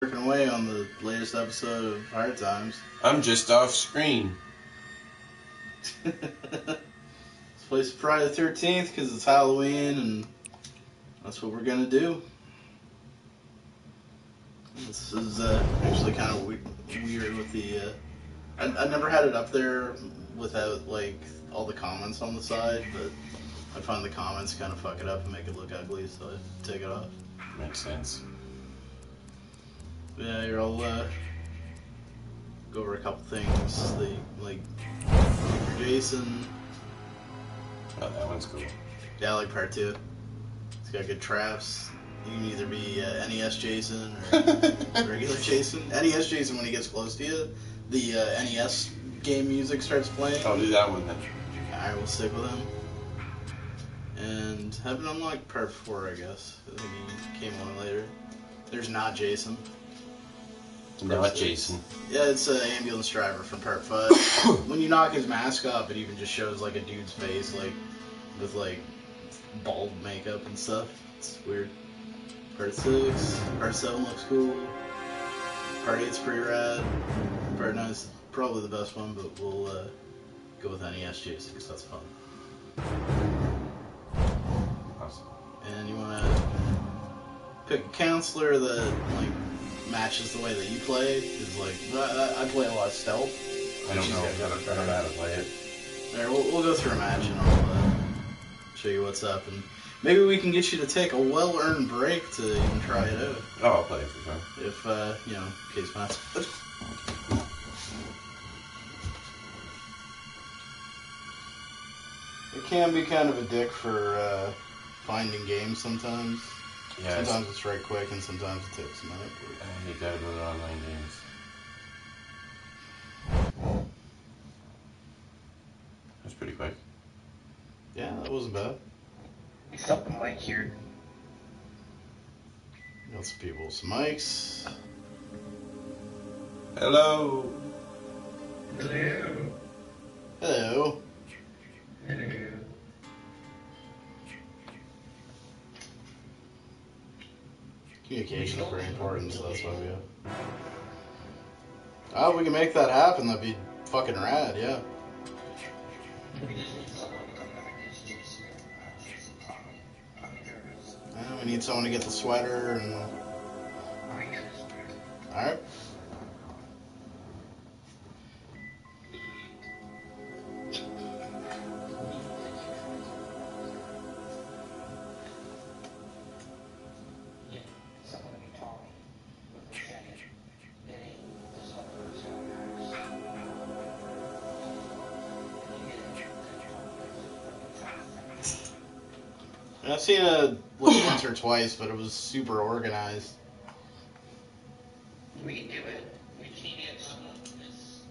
Working away on the latest episode of Hard Times. I'm just off screen. This place is Friday the 13th because it's Halloween and that's what we're gonna do. This is actually kind of weird with the. I never had it up there without like all the comments on the side, but I find the comments kind of fuck it up and make it look ugly, so I take it off. Makes sense. Yeah, you're all go over a couple things. They like for Jason. Oh, that one's cool. Yeah, I like part 2. It's got good traps. You can either be NES Jason or regular Jason. NES Jason, when he gets close to you, the NES game music starts playing. I'll do that one then. I will stick with him. And haven't unlocked part 4, I guess. I think he came on later. There's not Jason. Not Jason. Yeah, it's an ambulance driver from part 5. When you knock his mask off, it even just shows like a dude's face, like with like bald makeup and stuff. It's weird. Part 6, part 7 looks cool. Part 8's pretty rad. Part 9's probably the best one, but we'll go with NES Jason because that's fun. Awesome. And you want to pick a counselor that like matches the way that you play. Is like I play a lot of stealth. I don't know. I don't know how to play it. Alright, we'll go through a match and I'll show you what's up, and maybe we can get you to take a well-earned break to even try it out. Oh, I'll play it for fun. If you know, case not. It can be kind of a dick for finding games sometimes. Yeah, sometimes it's right quick, and sometimes it takes a minute. You gotta go to online games. That's pretty quick. Yeah, that wasn't bad. Something like here. Got some people, some mics. Hello. Hello. Hello. Hello. Communication is very important, so that's why we have. Oh, we can make that happen. That'd be fucking rad, yeah. We need someone to get the sweater and. Alright. I've seen it like once or twice, but it was super organized. We can do it. We can get some of this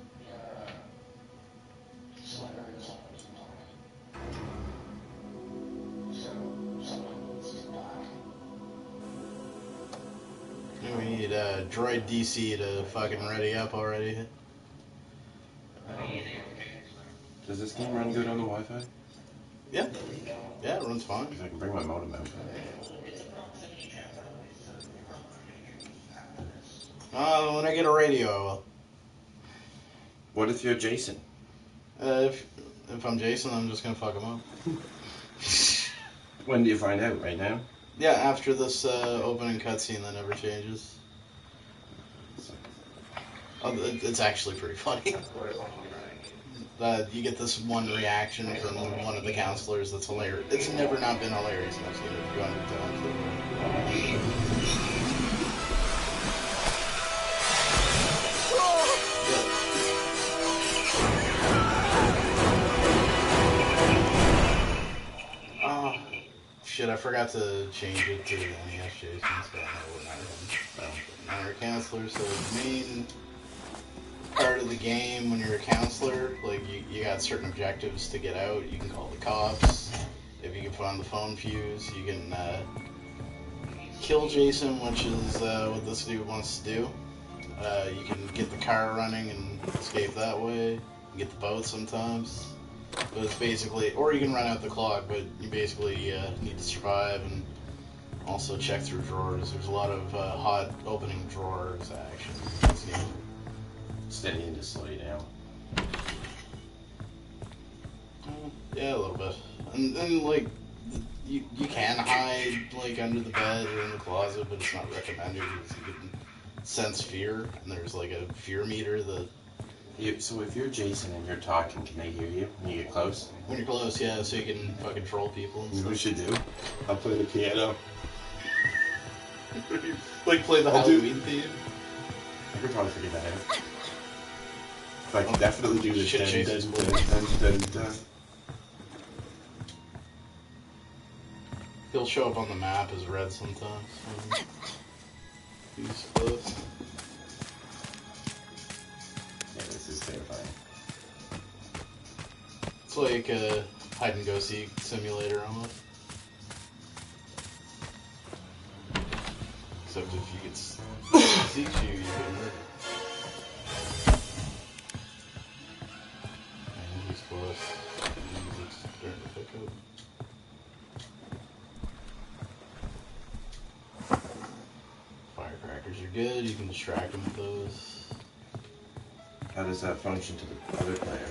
sweater and something. So someone needs to knock. We need Droid DC to fucking ready up already. Does this game run good on the Wi-Fi? Yeah. Yeah, it runs fine. Because I can bring my modem out. When I get a radio, I will. What if you're Jason? If I'm Jason, I'm just gonna fuck him up. When do you find out? Right now? Yeah, after this opening cutscene that never changes. It's actually pretty funny. You get this one reaction from one of the counselors that's hilarious. It's never not been hilarious, and I've seen it 200 times. Oh, shit, I forgot to change it to NES Jason, so I know we're not him. Now we're counselors, so the main part of the game when you're a counselor, like you got certain objectives to get out. You can call the cops. If you can find the phone fuse, you can kill Jason, which is what this dude wants to do. You can get the car running and escape that way. You can get the boat sometimes. But it's basically, or you can run out the clock, but you basically need to survive and Also check through drawers. There's a lot of hot opening drawers action. That's neat. Steady and to slow you down. Yeah, a little bit. And like, you can hide like under the bed or in the closet, but it's not recommended because you can sense fear, and there's like a fear meter that So if you're Jason and you're talking, can they hear you when you get close? when you're close, yeah, so you can fucking troll people and You know what we stuff. should do? I'll play the piano. Like play the I'll do- Halloween theme. I could probably figure that out. But I can definitely do the Shit, dun, Jason's dun, voice. dun, dun, dun. He'll show up on the map as red sometimes. He's close. Yeah, this is terrifying. It's like a hide and go seek simulator almost. Except if you get seeks you, you get murdered. And he's close. Music's starting to pick up. Firecrackers are good. You can distract them with those. How does that function to the other player?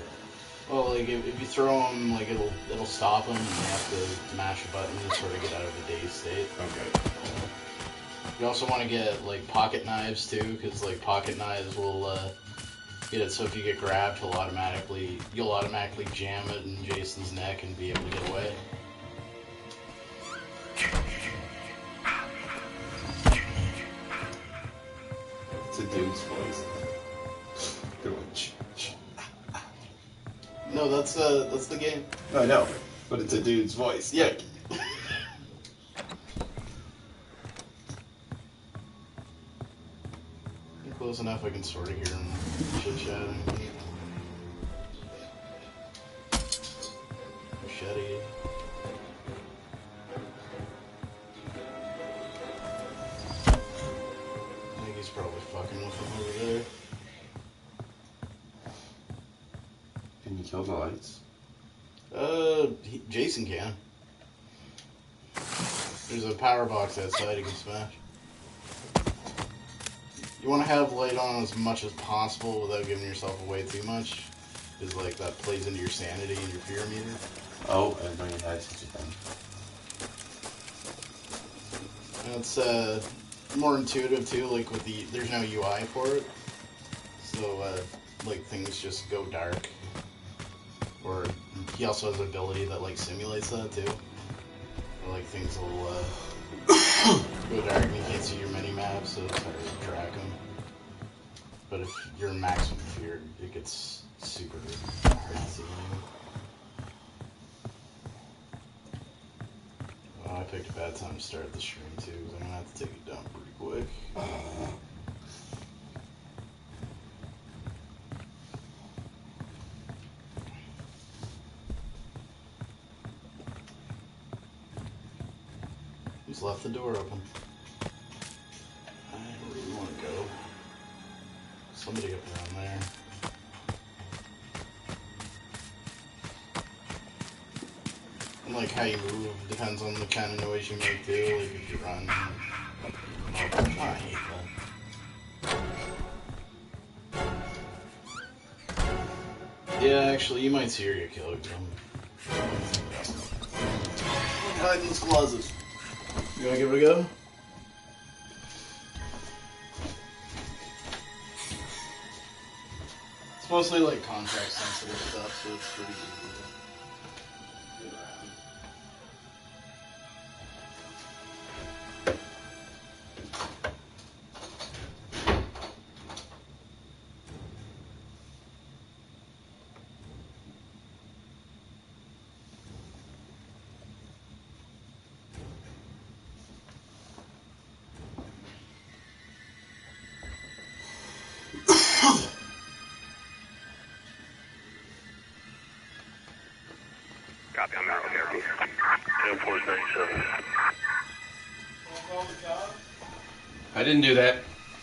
Well, like if you throw them, like it'll stop them, and you have to mash a button to sort of get out of the dazed state. Okay. You also want to get like pocket knives too, because like pocket knives will get it so if you get grabbed, you'll automatically jam it in Jason's neck and be able to get away. It's a dude's voice. Going, No, that's the game. I know, but it's a dude's voice. Yeah. Close enough, I can sort of hear him chit-chatting. Machete. I think he's probably fucking with him over there. Can you kill the lights? Jason can. There's a power box outside he can smash. You want to have light on as much as possible without giving yourself away too much, because like that plays into your sanity and your fear meter. Oh, I didn't know you had such a thing. And it's more intuitive too. Like with there's no UI for it, so like things just go dark. Or he also has an ability that like simulates that too. Or, like things will go dark and you can't see your mini map, so it's hard to track them. But if you're in maximum fear, it gets super hard to see anything. Oh, I picked a bad time to start the stream too, because I'm gonna have to take it down pretty quick. Who's left the door open? I don't really want to go. Somebody up around there. And like how you move depends on the kind of noise you make too. Like if you run. Oh, I hate that. Yeah, actually, you might see her get killed. Hide in this closet. You wanna give it a go? It's mostly like contract sensitive stuff, so it's pretty easy to get around. Copy, I'm out here. 10-497. Call the cops? I didn't do that.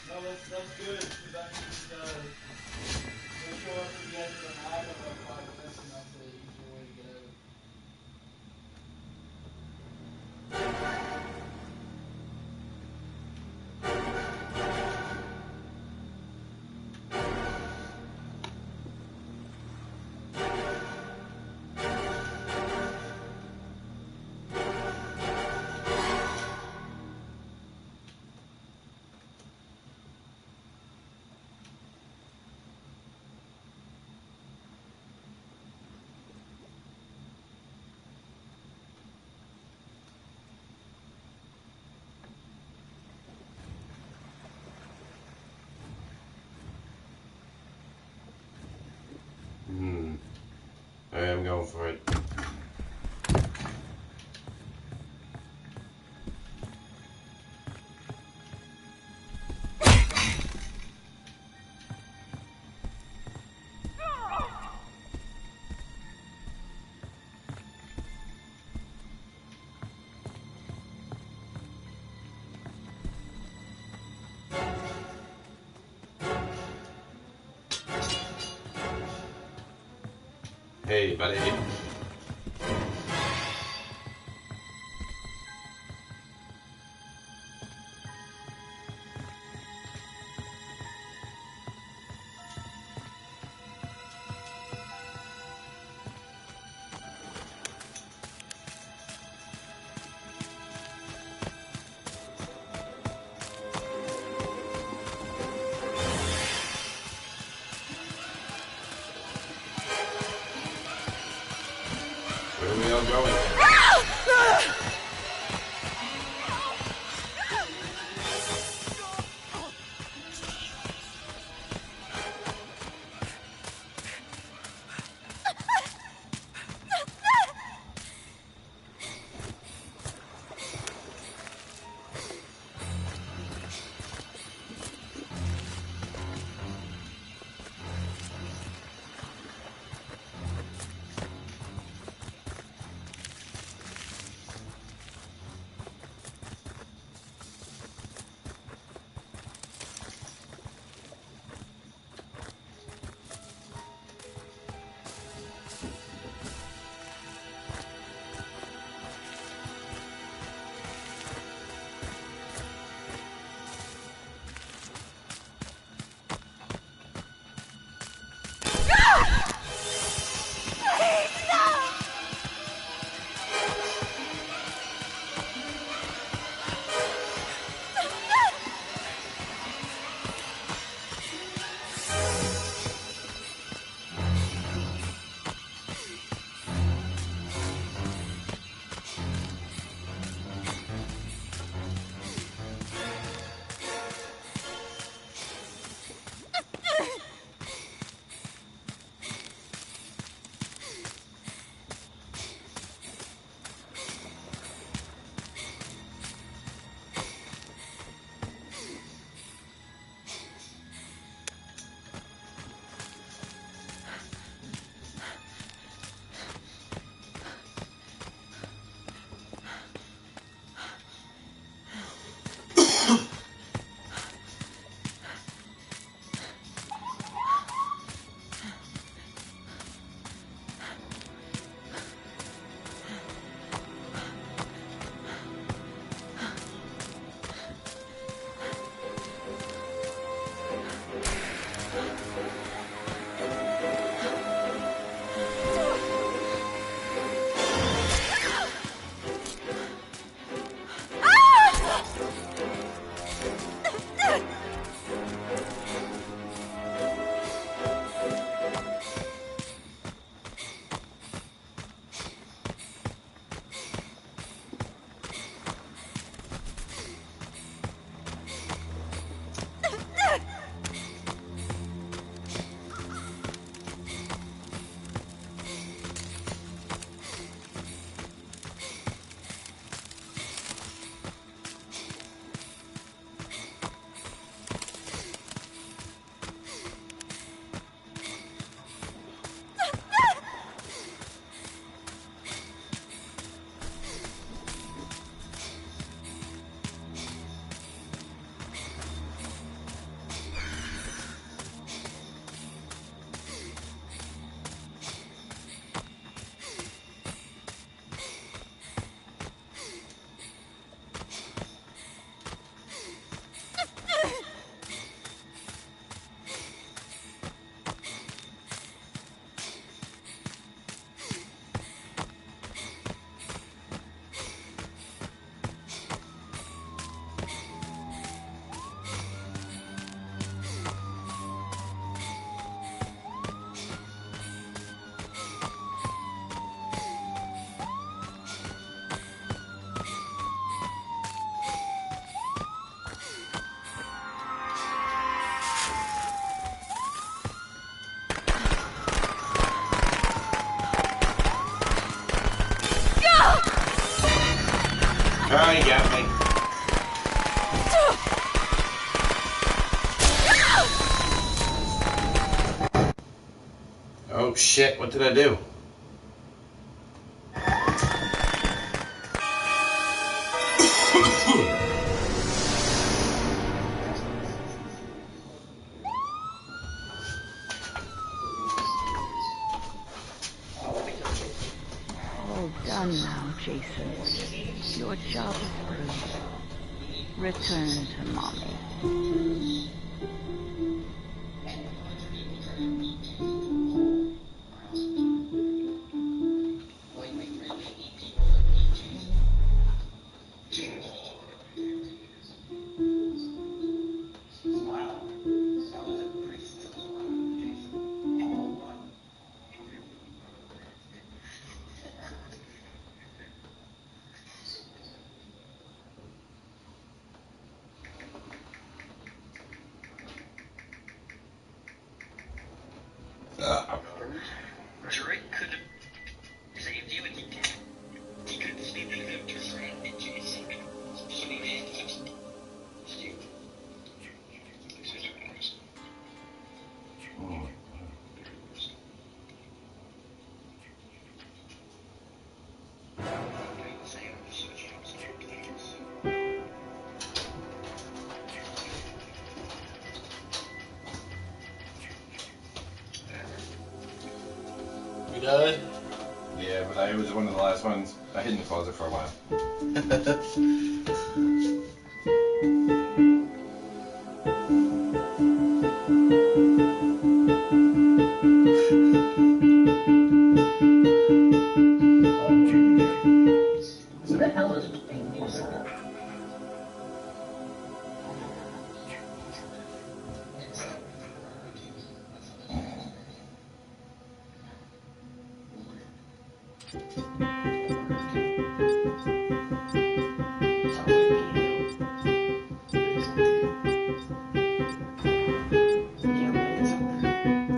No, that's good. That means they'll show up at the end of the night in about 5 minutes, and that's an easier way to get out. I'm going for it. Hey, buddy. Where are we all going? at me. Oh shit, what did I do? All done now, Jason. Your job is through. Return to Mommy. Drake could have saved you and he did. He could have saved you after friend Jason. So he did. You died? Yeah, but I was one of the last ones. I hid in the closet for a while. Who the hell is playing music?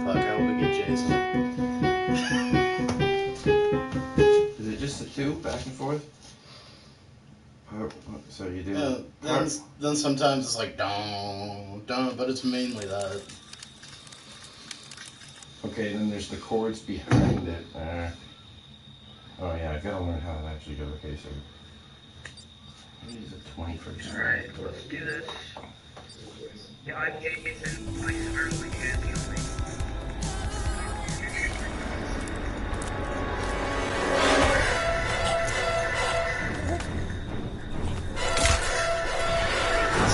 Fuck, I hope we get Jason. Is it just the two back and forth? So you do. Yeah, then sometimes it's like don't, but it's mainly that. Okay, then there's the chords behind it. Oh yeah, I gotta learn how to actually go. Okay, so use the 21st. Alright, let's do this. Yeah, I'm getting into ice early and feeling.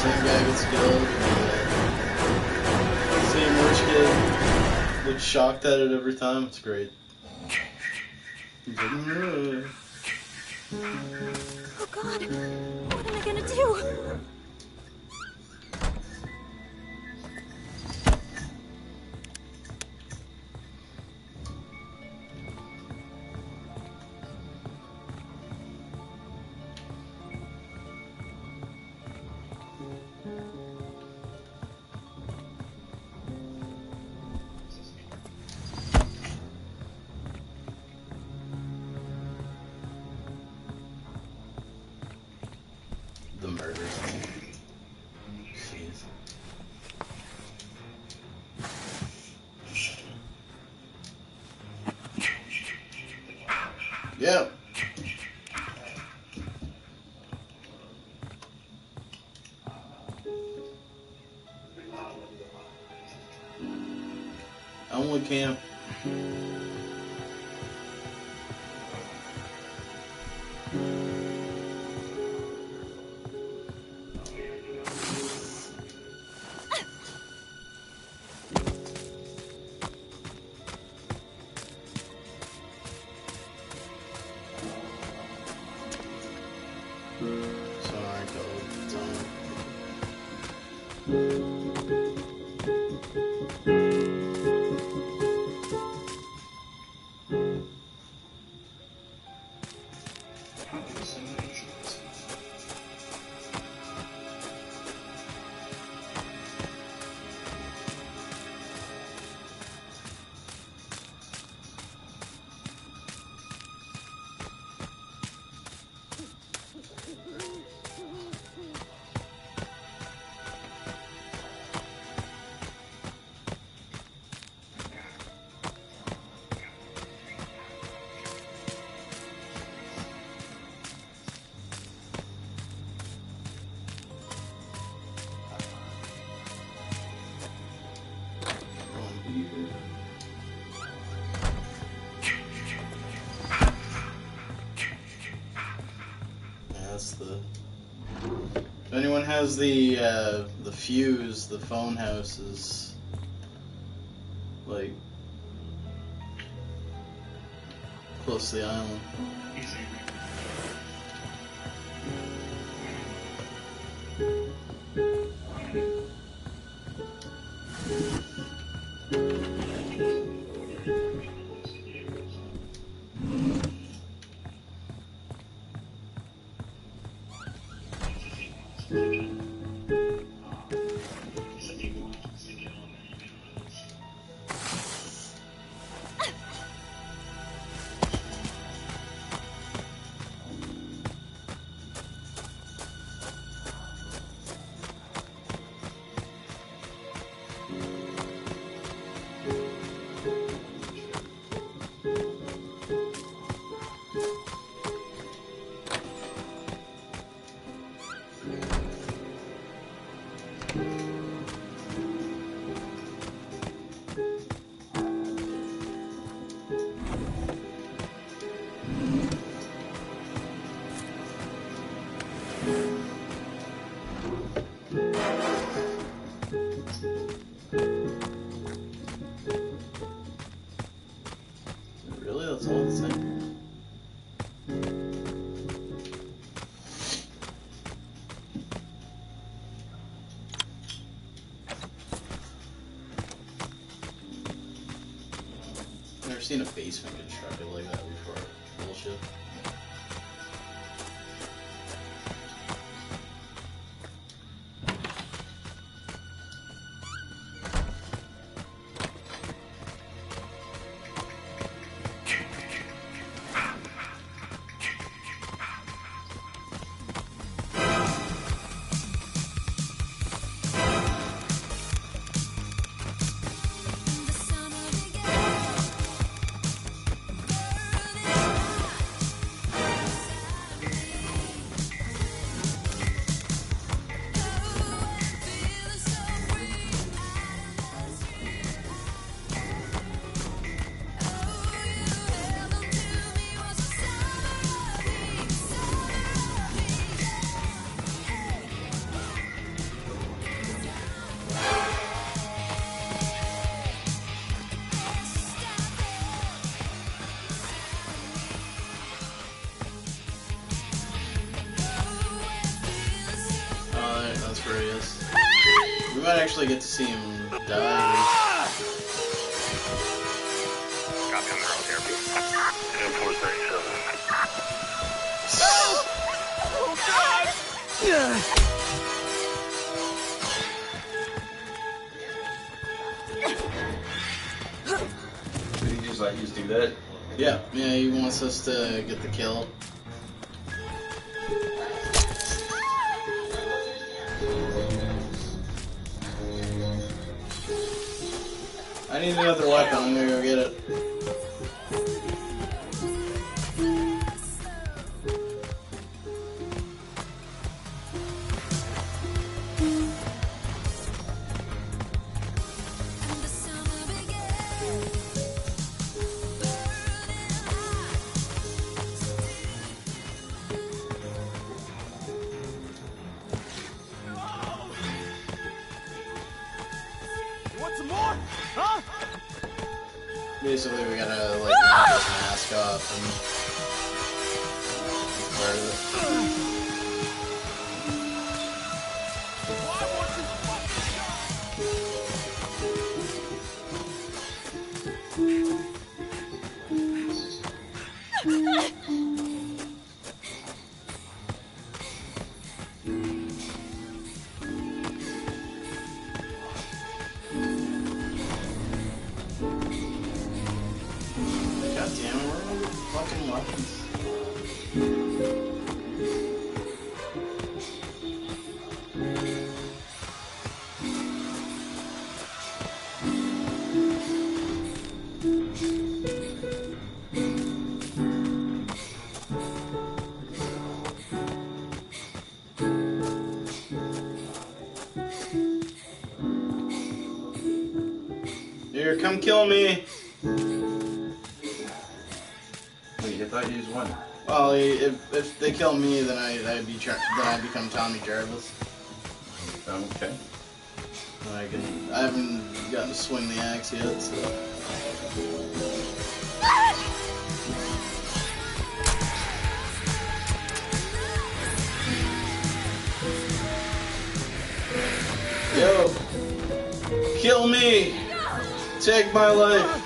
Same guy gets killed. Same rich kid looks shocked at it every time. It's great. He's like, "Ugh." Oh God, what am I gonna do? The murder scene. Jeez. Yeah. Elmwood Camp. Sorry, go. has the fuse, the phone house is like close to the island. Really? That's all the same? Never seen a basement constructed like that before. Bullshit. That's where he is. We might actually get to see him die. Copy on the road here. 437. Oh, God! Did he just let you do that? Yeah, he wants us to get the kill. I need another weapon, I'm gonna go get it. Want some more? Huh? Basically, we gotta, like, knock his mask off and... part of it. Why won't you God damn it, where are the fucking weapons? Here, come kill me! Wait, I thought you just won. Well, if they kill me, then I become Tommy Jarvis. Okay. I haven't gotten to swing the axe yet, so. Yo! Kill me! Take my life!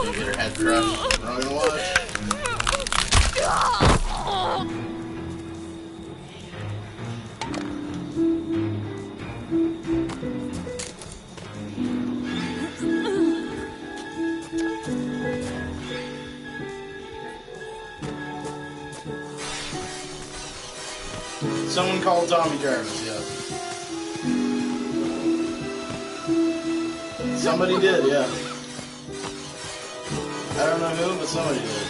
You get her head crushed. We're not gonna watch. Someone called Tommy Jarvis, yeah. Somebody did, yeah. I don't know who, but somebody did.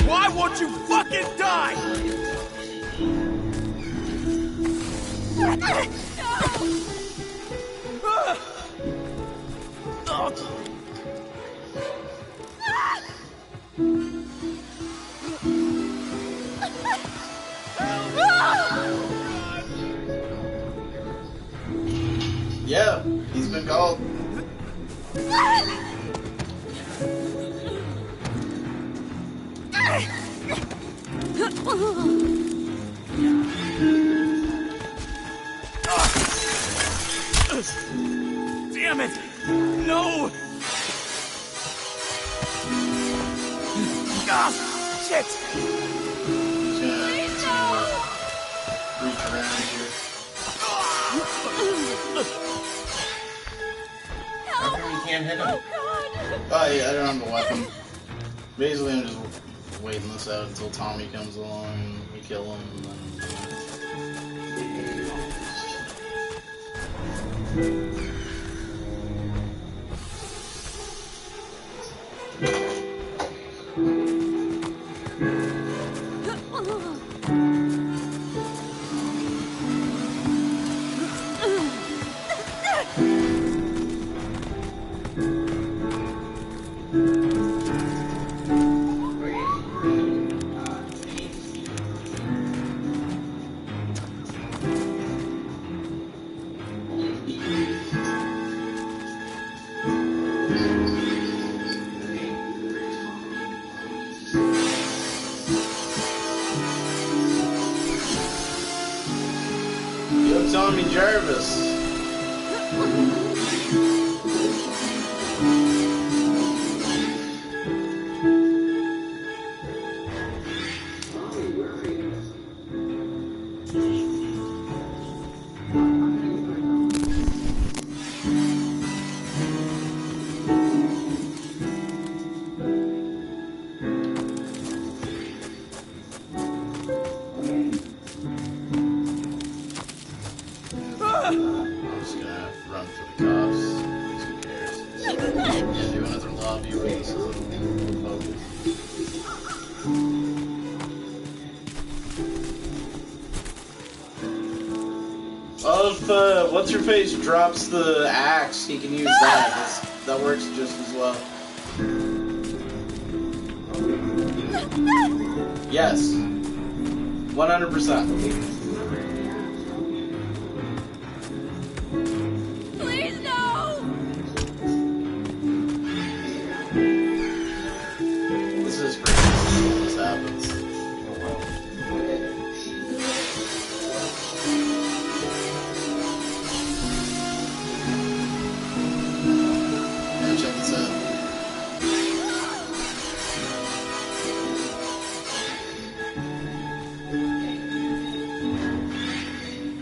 Why won't you fucking die? Yeah, he's been called. Damn it! No! Ah, shit! He's gonna reach around here. How come you can't hit him? Oh yeah, I don't have a weapon. Basically, I'm just waiting this out until Tommy comes along and we kill him. And then... Yo, Tommy Jarvis. I'm just gonna run for the cops. Who cares? Yeah, do another lobby race. Focus. Well, if what's your face drops the axe, he can use that. That works just as well. Yes, 100%.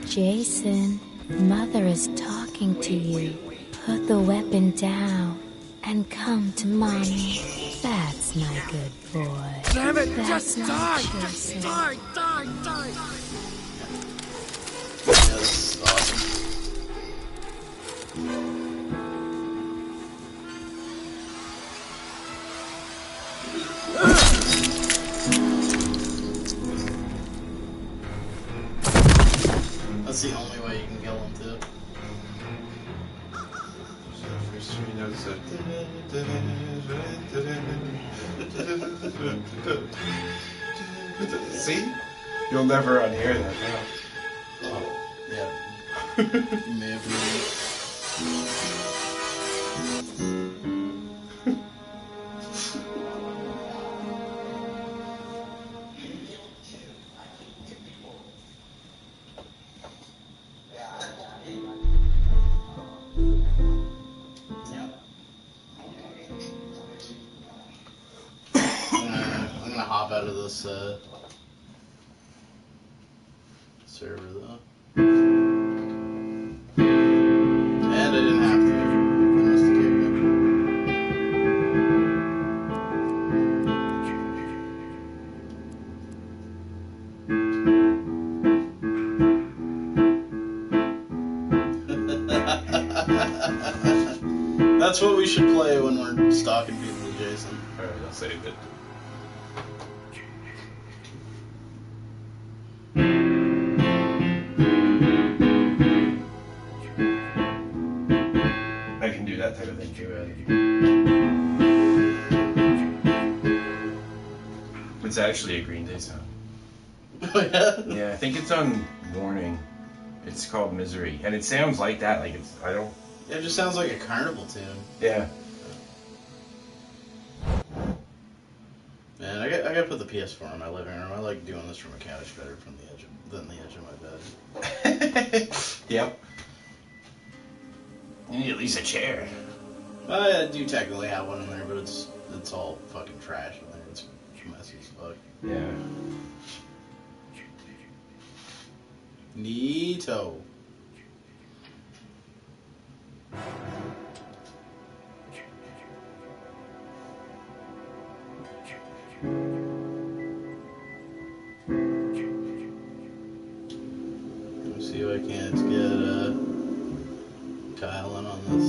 Jason, Mother is talking to you. Put the weapon down and come to Mommy. That's my good boy. Damn it! That's Just not die! Jason. Just die! Die! Die! Yeah, this is awesome. was See? You'll never unhear that now. Oh, yeah. You may have been. I'm gonna hop out of this server though. And I didn't have to. I must have kicked me. That's what we should play when we're stalking people, Jason. Alright, I'll save it. I can do that type of thing too, really. It's actually a Green Day song. Oh yeah? Yeah, I think it's on Warning. It's called Misery. And it sounds like that, like it's, I don't... It just sounds like a carnival tune. Yeah. Man, I gotta put the PS4 in my living room. I like doing this from a couch better than the edge of my bed. Yep. You need at least a chair. I do technically have one in there, but it's all fucking trash in there. It's messy as fuck. Yeah. Neato. Let me see if I can't get Kyle in on this.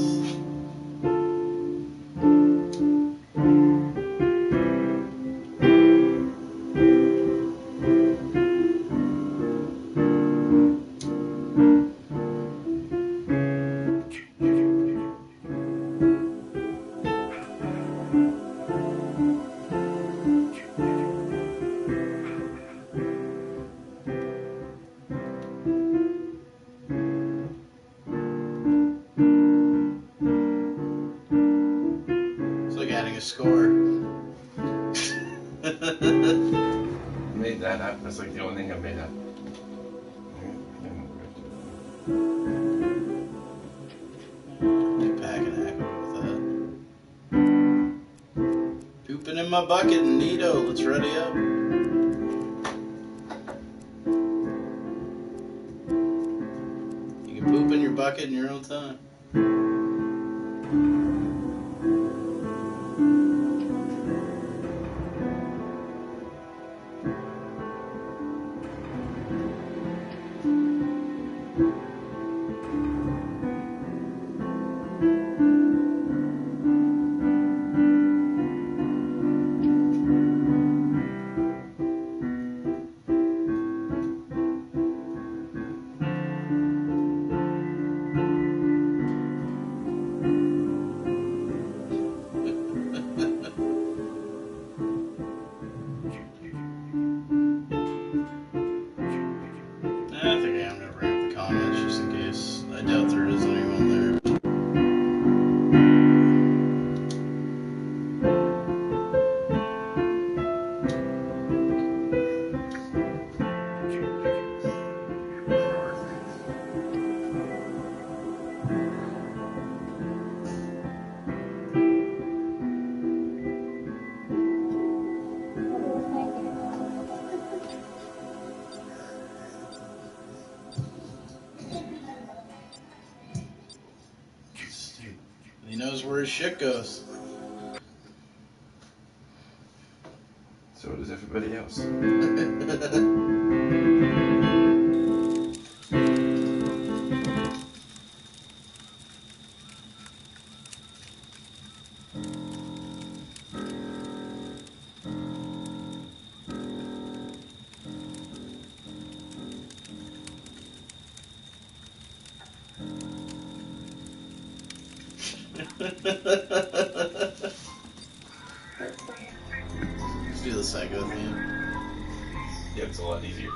Score. Made that up. That's like the only thing I made up. You pack an acro with that. Pooping in my bucket, neato. Let's ready up. You can poop in your bucket in your own time. He knows where his shit goes. So does everybody else. Let's do the Psycho theme. Yeah, it's a lot easier.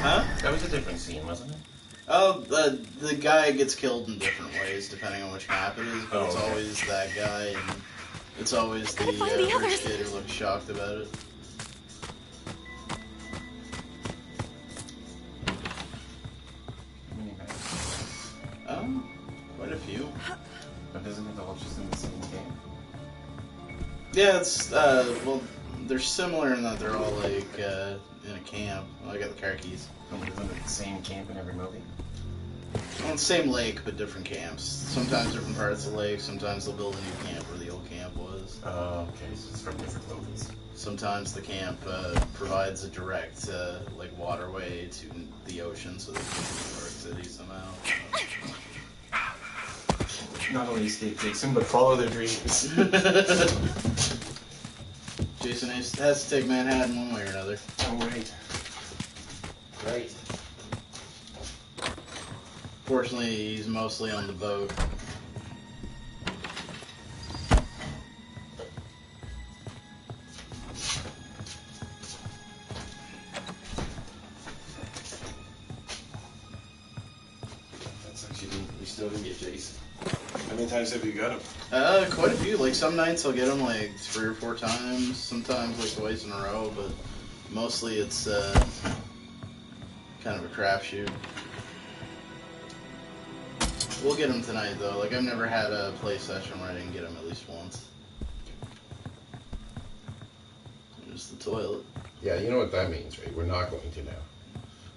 Huh? That was a different scene, wasn't it? Oh, the guy gets killed in different ways depending on which map it is, but it's okay. always that guy, and it's always the rich kid who looks shocked about it. How many maps? Quite a few. But isn't it all just in the same game? Yeah, it's, well, they're similar in that they're all, like, in a camp. Well, I got the car keys. Oh, isn't it the same camp in every movie? Well, it's the same lake, but different camps. Sometimes different parts of the lake, sometimes they'll build a new camp where the old camp was. Oh, okay, so it's from different movies. Sometimes the camp provides a direct, like, waterway to the ocean so they can get to New York City somehow. Not only escape Jason, but follow their dreams. Jason has to take Manhattan one way or another. Oh, right. Right. Fortunately, he's mostly on the boat. That's actually, we still didn't get Jason. How many times have you got him? Quite a few. Like, some nights I'll get him, like, 3 or 4 times. Sometimes, like, twice in a row, but mostly it's, kind of a crapshoot. We'll get him tonight, though. Like, I've never had a play session where I didn't get him at least once. There's the toilet. Yeah, you know what that means, right? We're not going to now.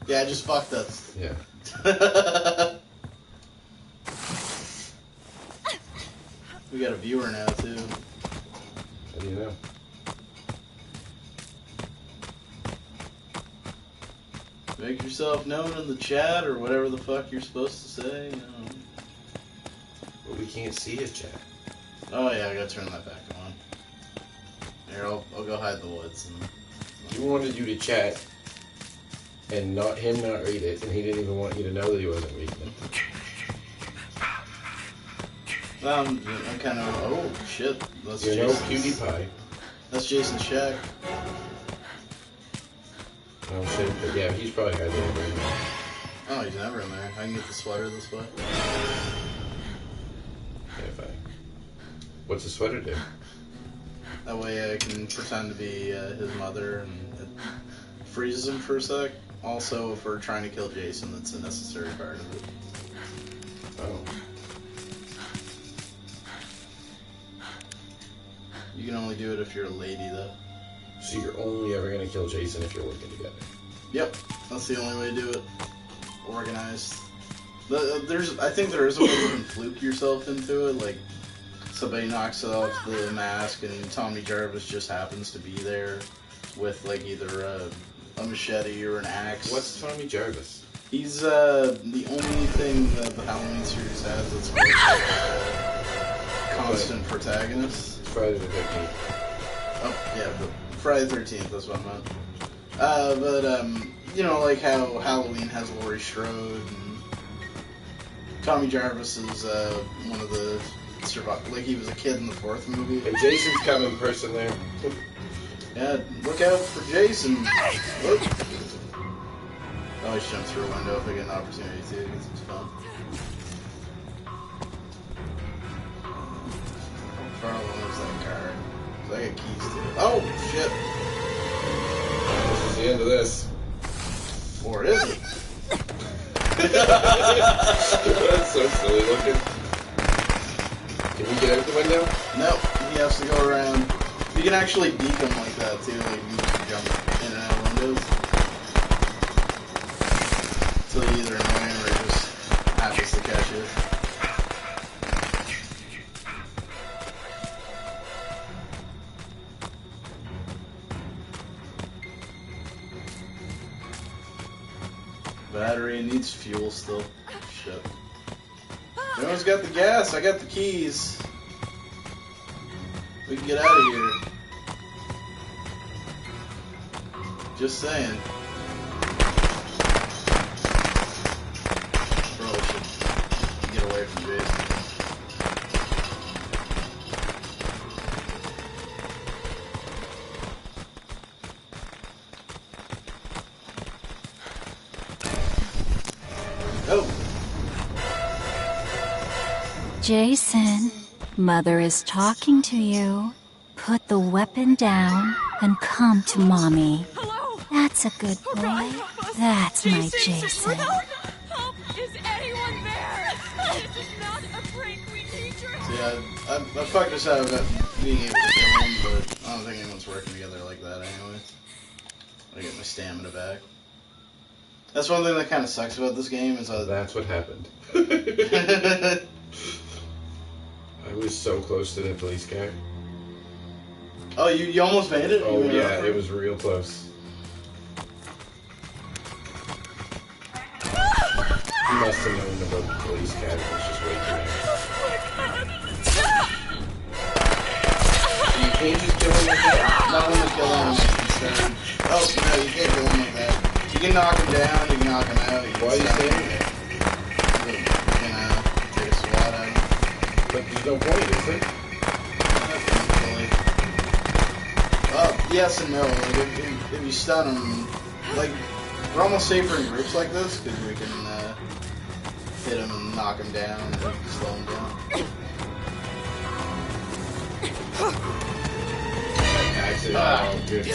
Yeah, I just fucked up. Yeah. We got a viewer now, too. How do you know? Make yourself known in the chat or whatever the fuck you're supposed to say. You know. Well, we can't see it, chat. Oh yeah, I gotta turn that back on. Here, I'll go hide in the woods. And... He wanted you to chat and not read it, and he didn't even want you to know that he wasn't reading it. I'm kind of. Oh shit! That's You're no Jason's- cutie pie. That's Jason's shack. Oh shit, but yeah, he's probably hiding in there. Oh, he's never in there. I can get the sweater this way. Yeah, fine. What's the sweater do? That way I can pretend to be his mother, and it freezes him for a sec. Also, if we're trying to kill Jason, that's a necessary part of it. Oh. You can only do it if you're a lady, though. So you're only ever gonna kill Jason if you're working together. Yep, that's the only way to do it. Organized. I think there is a way you can fluke yourself into it, like somebody knocks off the mask and Tommy Jarvis just happens to be there with like either a machete or an axe. What's Tommy Jarvis? He's the only thing that the Halloween series has that's like constant protagonist. It's Friday the 13th. Oh, yeah, but Friday the 13th, that's what I meant. You know, like how Halloween has Laurie Strode, and Tommy Jarvis is one of the like he was a kid in the 4th movie. Hey, Jason's coming, person there. Yeah, look out for Jason. Whoop. I always jump through a window if I get an opportunity to. It's fun. How far along is that car? 'Cause I got keys to it. Oh, shit. This is the end of this. Or is it? That's so silly looking. Can you get out the window? Nope, he has to go around. You can actually beak him like that too, like you can jump in and out of windows. So you either annoy him or he just happens to catch you. Battery needs fuel still. Shit. No one's got the gas, I got the keys. We can get out of here. Just saying. Probably should get away from Jason. Oh. Jason, Mother is talking to you. Put the weapon down and come to Mommy. Hello? That's a good boy. That's my Jason. Help! Is anyone there? This is not a prank. We need your help. See, I fucked this out about being able to kill him, but I don't think anyone's working together like that anyway. I get my stamina back. That's one thing that kind of sucks about this game is That's what happened. I was so close to the police car. Oh, you almost made it? Oh yeah, it was real close. He must have known about the police cat. It was just waiting there. You can't just kill him like that. Not want to kill him instead. Oh, no, you can't kill him like that. You can knock him down, you can knock him out. Why are you standing there? You can take a swat at him. But there's no point, is there? Yes and no. Like if you stun him, like we're almost safer in groups like this because we can hit him and knock him down and slow him down. Actually, oh, good.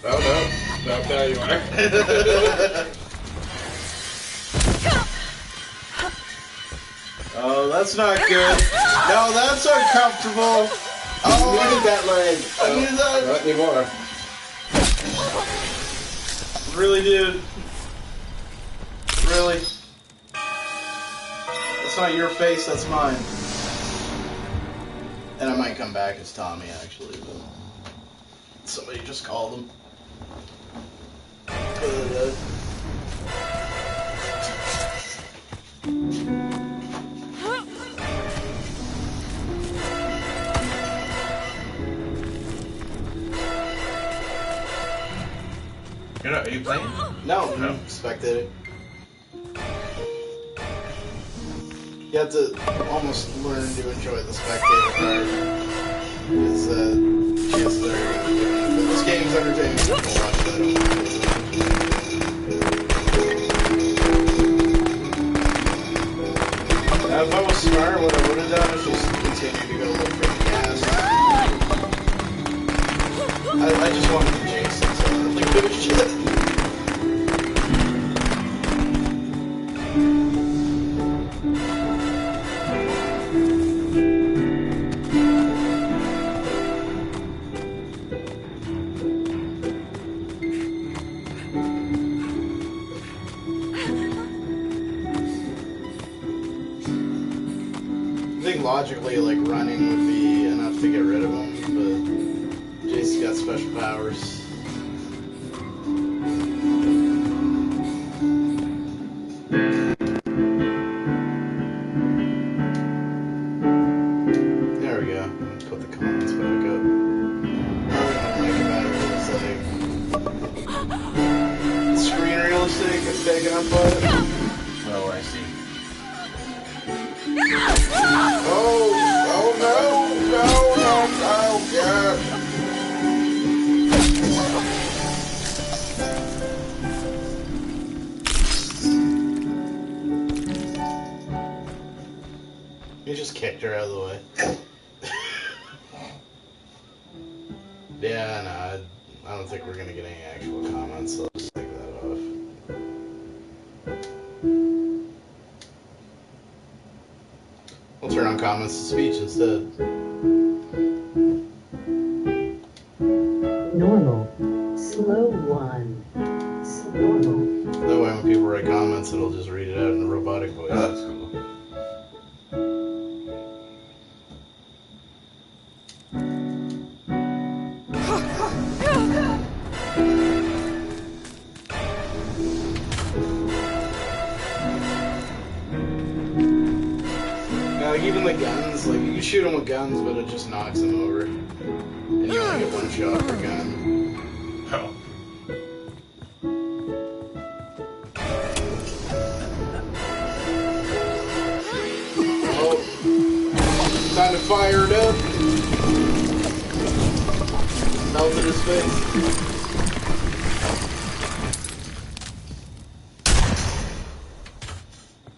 Oh no, there you are. Oh, that's not good. No, that's uncomfortable. Oh, I needed that leg. I needed that. Not anymore. Really, dude? Really? That's not your face, that's mine. And I might come back as Tommy, actually, but somebody just called him. Are you playing? No, No. spectator. You have to almost learn to enjoy the spectator part. Because chances are you're going to do it. But this game's entertaining to watch, but I don't Now, if I was smart, what I would have done is just continue to go look for the gas. I just wanted to Jason, so I don't think give a shit. I think logically, like, running would be enough to get rid of him, but Jason's got special powers. There we go. Let's put the comments back up. I don't like about it is like screen real estate gets taken up by it. Oh, I see. Oh no, God. You just kicked her out of the way. Yeah, no, I don't think we're gonna get any actual comments, so I'll just take that off. We'll turn on comments to speech instead. Normal. Slow one. Normal. That way when people write comments, it'll just read it out in a robotic voice. Oh, that's cool. Now, like, even the guns, like, you can shoot them with guns, but it just knocks them over. And you only get one shot per gun. Oh. fired up. Melted his face.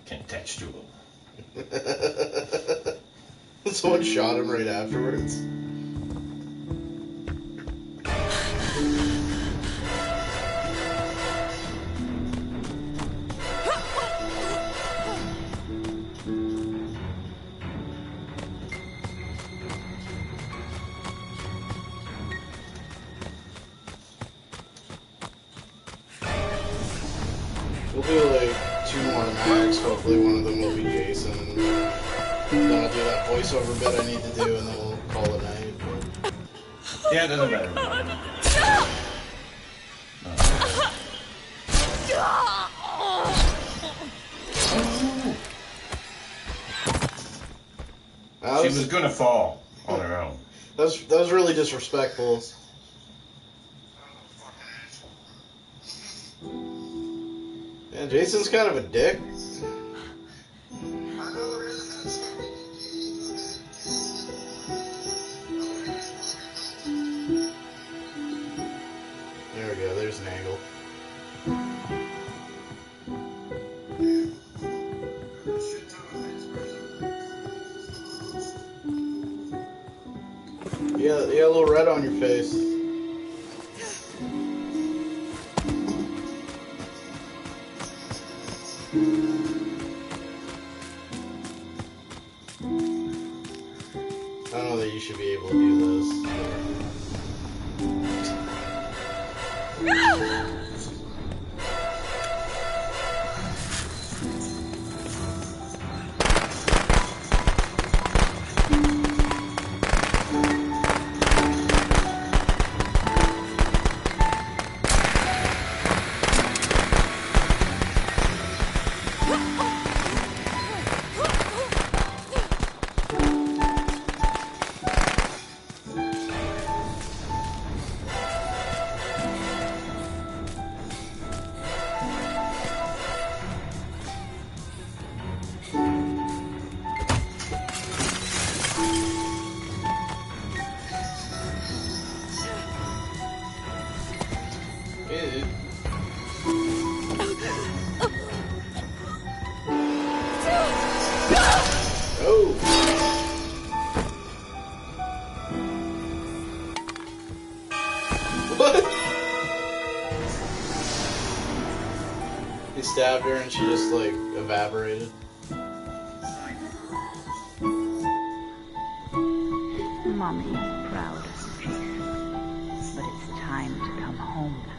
Can't attach to him. Someone shot him right afterwards. We'll do like 2 more max. Hopefully one of them will be Jason. And then I'll do that voiceover bit I need to do, and then we'll call it night. Yeah, it doesn't matter. She was gonna fall on her own. That was really disrespectful. Yeah, Jason's kind of a dick. There we go, there's an angle. Yeah, you got a little red on your face. I don't know that you should be able to do this. He stabbed her and she just like evaporated. Mommy is proud of you, Jason. But it's time to come home now.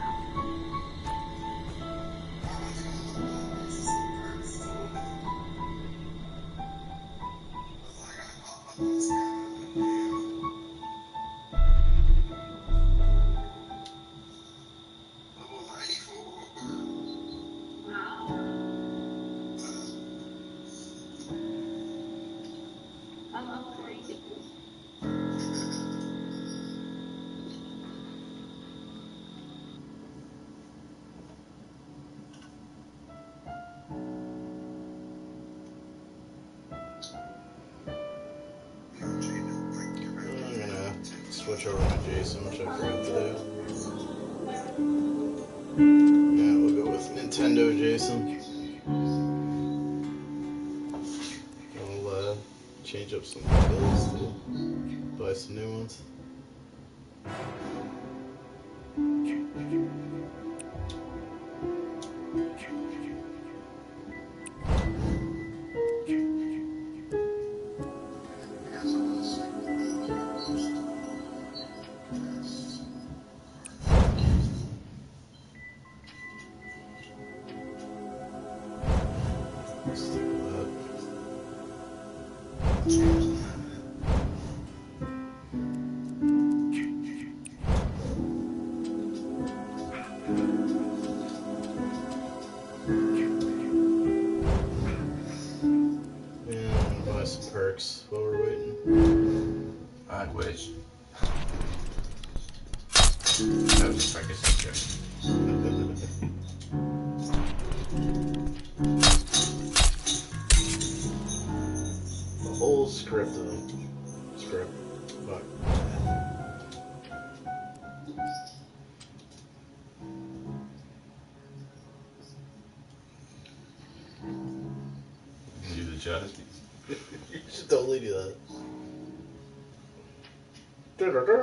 Switch over to Jason, which I forgot to do. Yeah, we'll go with Nintendo Jason. I'll change up some bills to buy some new ones. Stick with that. Yeah, I'm gonna buy some perks while we're waiting. I'd wish. That was just like a suggestion. The whole script of them. screenshots. You should totally do that. Da-da-da.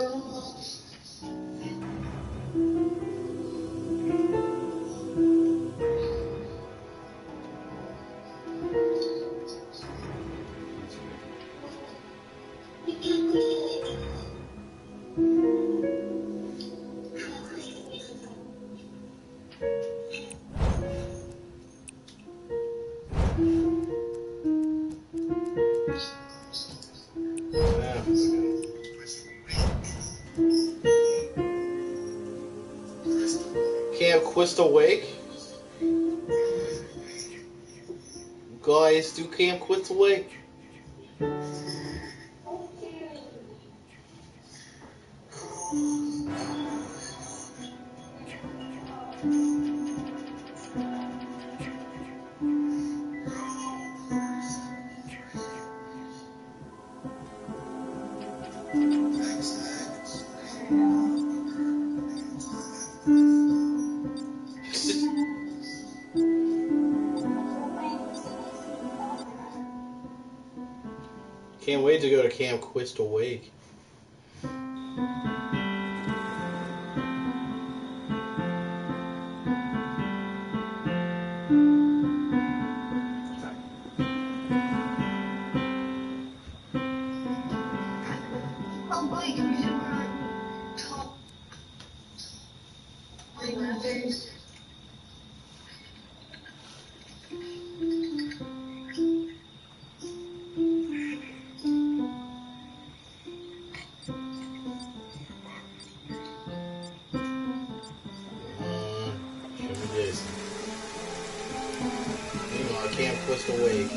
Camp Quist Awake? Guys, do Camp Quist Awake? Can't wait to go to Camp Quist Awake. Oh, Blake, have you ever taught lanterns? Jimmy Jason. Meanwhile, Camp Quist Awake.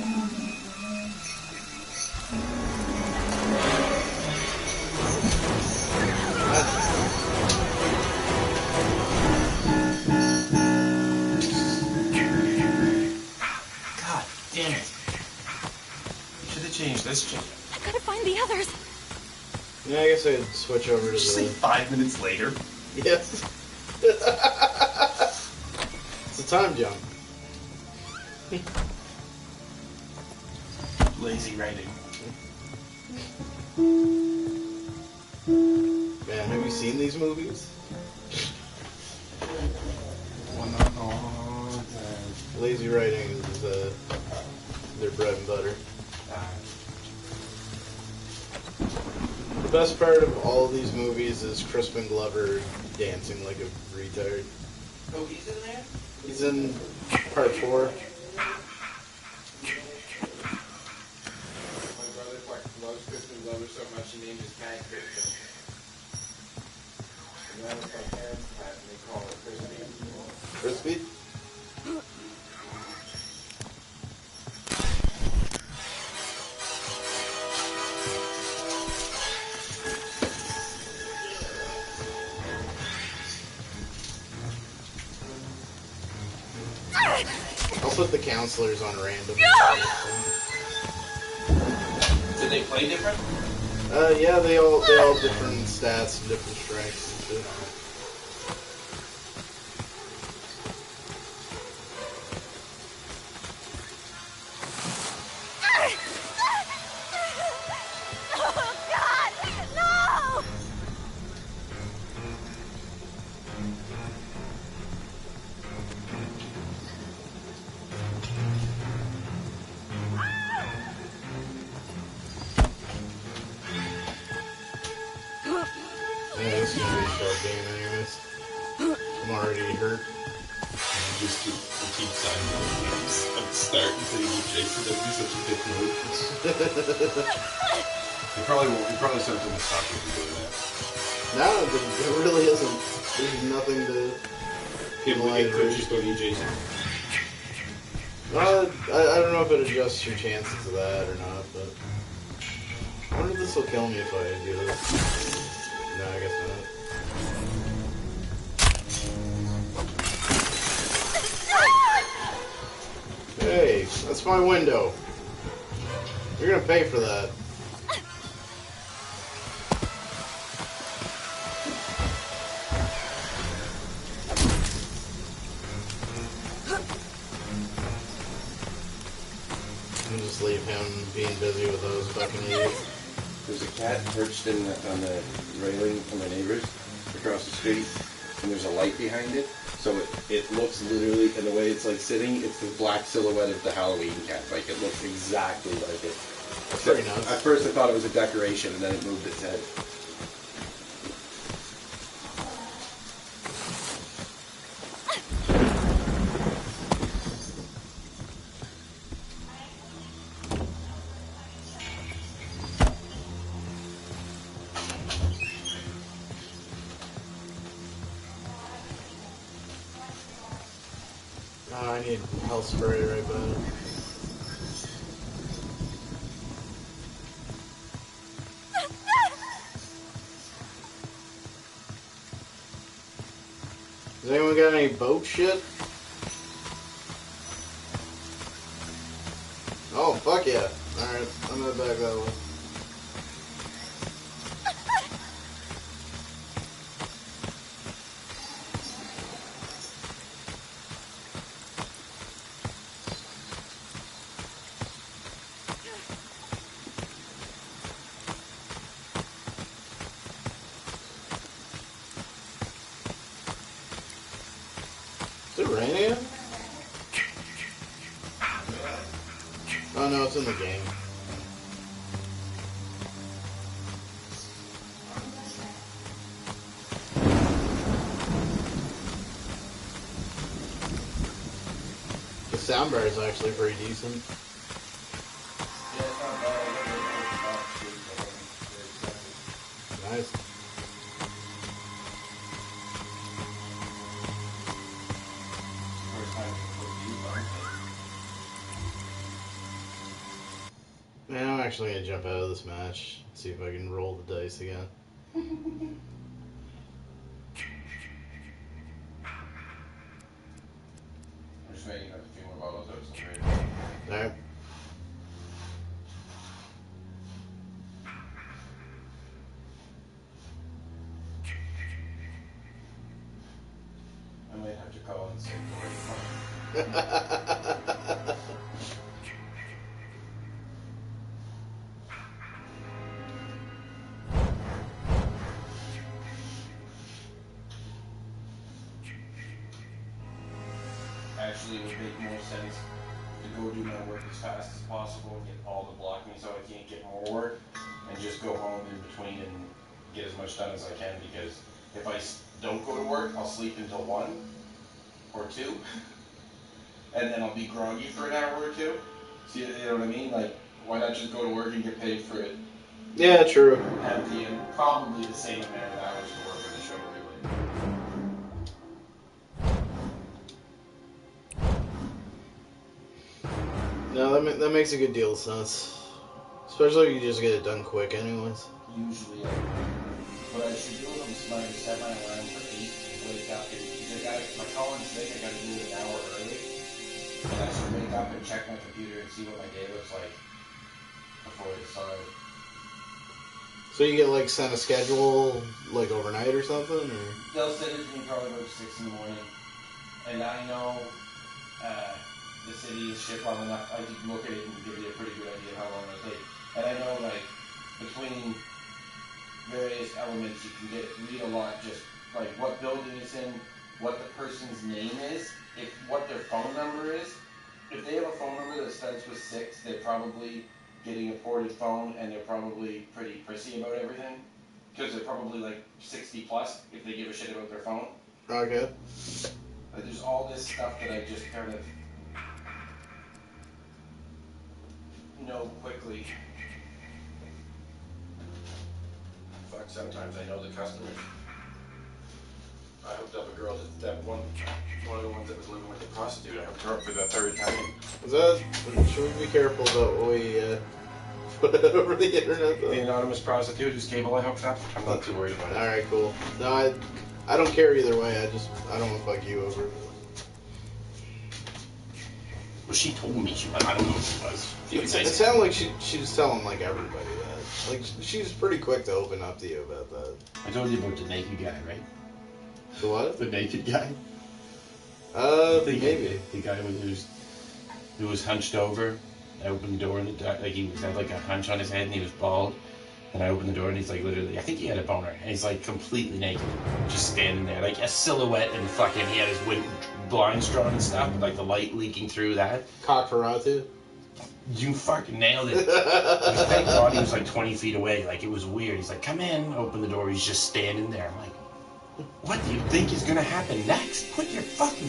God damn it. Should have changed this change. I gotta find the others. Yeah, I guess I'd switch over to Did you say the... 5 minutes later? Yes. It's a time jump. Lazy writing. Man, have you seen these movies? Lazy writing is their bread and butter. The best part of all of these movies is Crispin Glover dancing like a retard. Oh, he's in there? He's in part 4. My brother loves Crispin Glover so much he named his cat Crispin. And that was my parents' cat and they call it Crispy. Crispy? I'll put the counselors on random. Did they play different? Yeah, they all have different stats and different strengths and shit. Oh, God! No! Yeah, this is gonna be a short game anyways. I'm already hurt. Just to keep signing the games at the start until you get Jason. That'd be such a dick move. You probably sent him a suck if you do that. No, there really isn't. There's nothing to penalize Could her. just go to Jason. I don't know if it adjusts your chances of that or not, but I wonder if this will kill me if I do this. No, I guess not. Hey, that's my window. You're gonna pay for that. just leave him being busy with those fucking idiots. There's a cat perched on the railing from my neighbors across the street, and there's a light behind it. So it looks literally, in the way it's like sitting, it's the black silhouette of the Halloween cat. Like it looks exactly like it. Very nice. At first I thought it was a decoration, and then it moved its head. Oh, I need health spray right back. Has anyone got any boat shit? Oh, fuck yeah. Alright, I'm gonna back that way. Is it raining? Oh no, it's in the game. The soundbar is actually pretty decent. Nice. Man, I'm actually gonna jump out of this match. See if I can roll the dice again. I'm just making up a few more bottles out of some trade. Alright. I might have to call and say Actually, it would make more sense to go do my work as fast as possible and get all the blocking so I can't get more work, and just go home in between and get as much done as I can, because if I don't go to work, I'll sleep until 1 or 2, and then I'll be groggy for an hour or 2. See, you know what I mean? Like, why not just go to work and get paid for it? Yeah, true. Have probably the same amount of hours to work on the show, really. No, that makes a good deal of sense. Especially if you just get it done quick anyways. Usually, what I should do is set my alarm for 8 and wake up. Because my Colin's sick, I gotta do it an hour early. And I should wake up and check my computer and see what my day looks like before I decide. So you get like sent a schedule like overnight or something, or? They'll send it to me probably about 6 in the morning. And I know the city is shit long enough. I can look at it and give you a pretty good idea of how long it'll take. And I know, like, between various elements, you can read a lot, just like what building it's in, what the person's name is, what their phone number is. If they have a phone number that starts with 6, they're probably getting a ported phone, and they're probably pretty prissy about everything, because they're probably like 60 plus if they give a shit about their phone. Okay. Like, there's all this stuff that I just kind of know quickly. In fact, sometimes I know the customers. I hooked up a girl that one of the ones that was living with the prostitute. I hooked her up for the 3rd time. Is that? Should we be careful about what we put over the internet though? The anonymous prostitute whose cable I hooked up. I'm not too worried about it. All right, cool. No, I don't care either way. I don't want to fuck you over. Well, she told me she was. I don't know who it was. She would say It sounded like she was telling like everybody that. Like she's pretty quick to open up to you about that. I told you about the naked guy, right? The what? The naked guy. Maybe. The guy who was hunched over I opened the door and he had like a hunch on his head and he was bald. And I opened the door and he's like literally, I think he had a boner. And he's like completely naked, just standing there, like a silhouette, and fucking he had his blinds drawn and stuff, with like the light leaking through that. Cockferatu? You fucking nailed it. But thank God he was like 20 feet away. Like, it was weird. He's like, come in. Open the door. He's just standing there. I'm like, what do you think is going to happen next? Put your fucking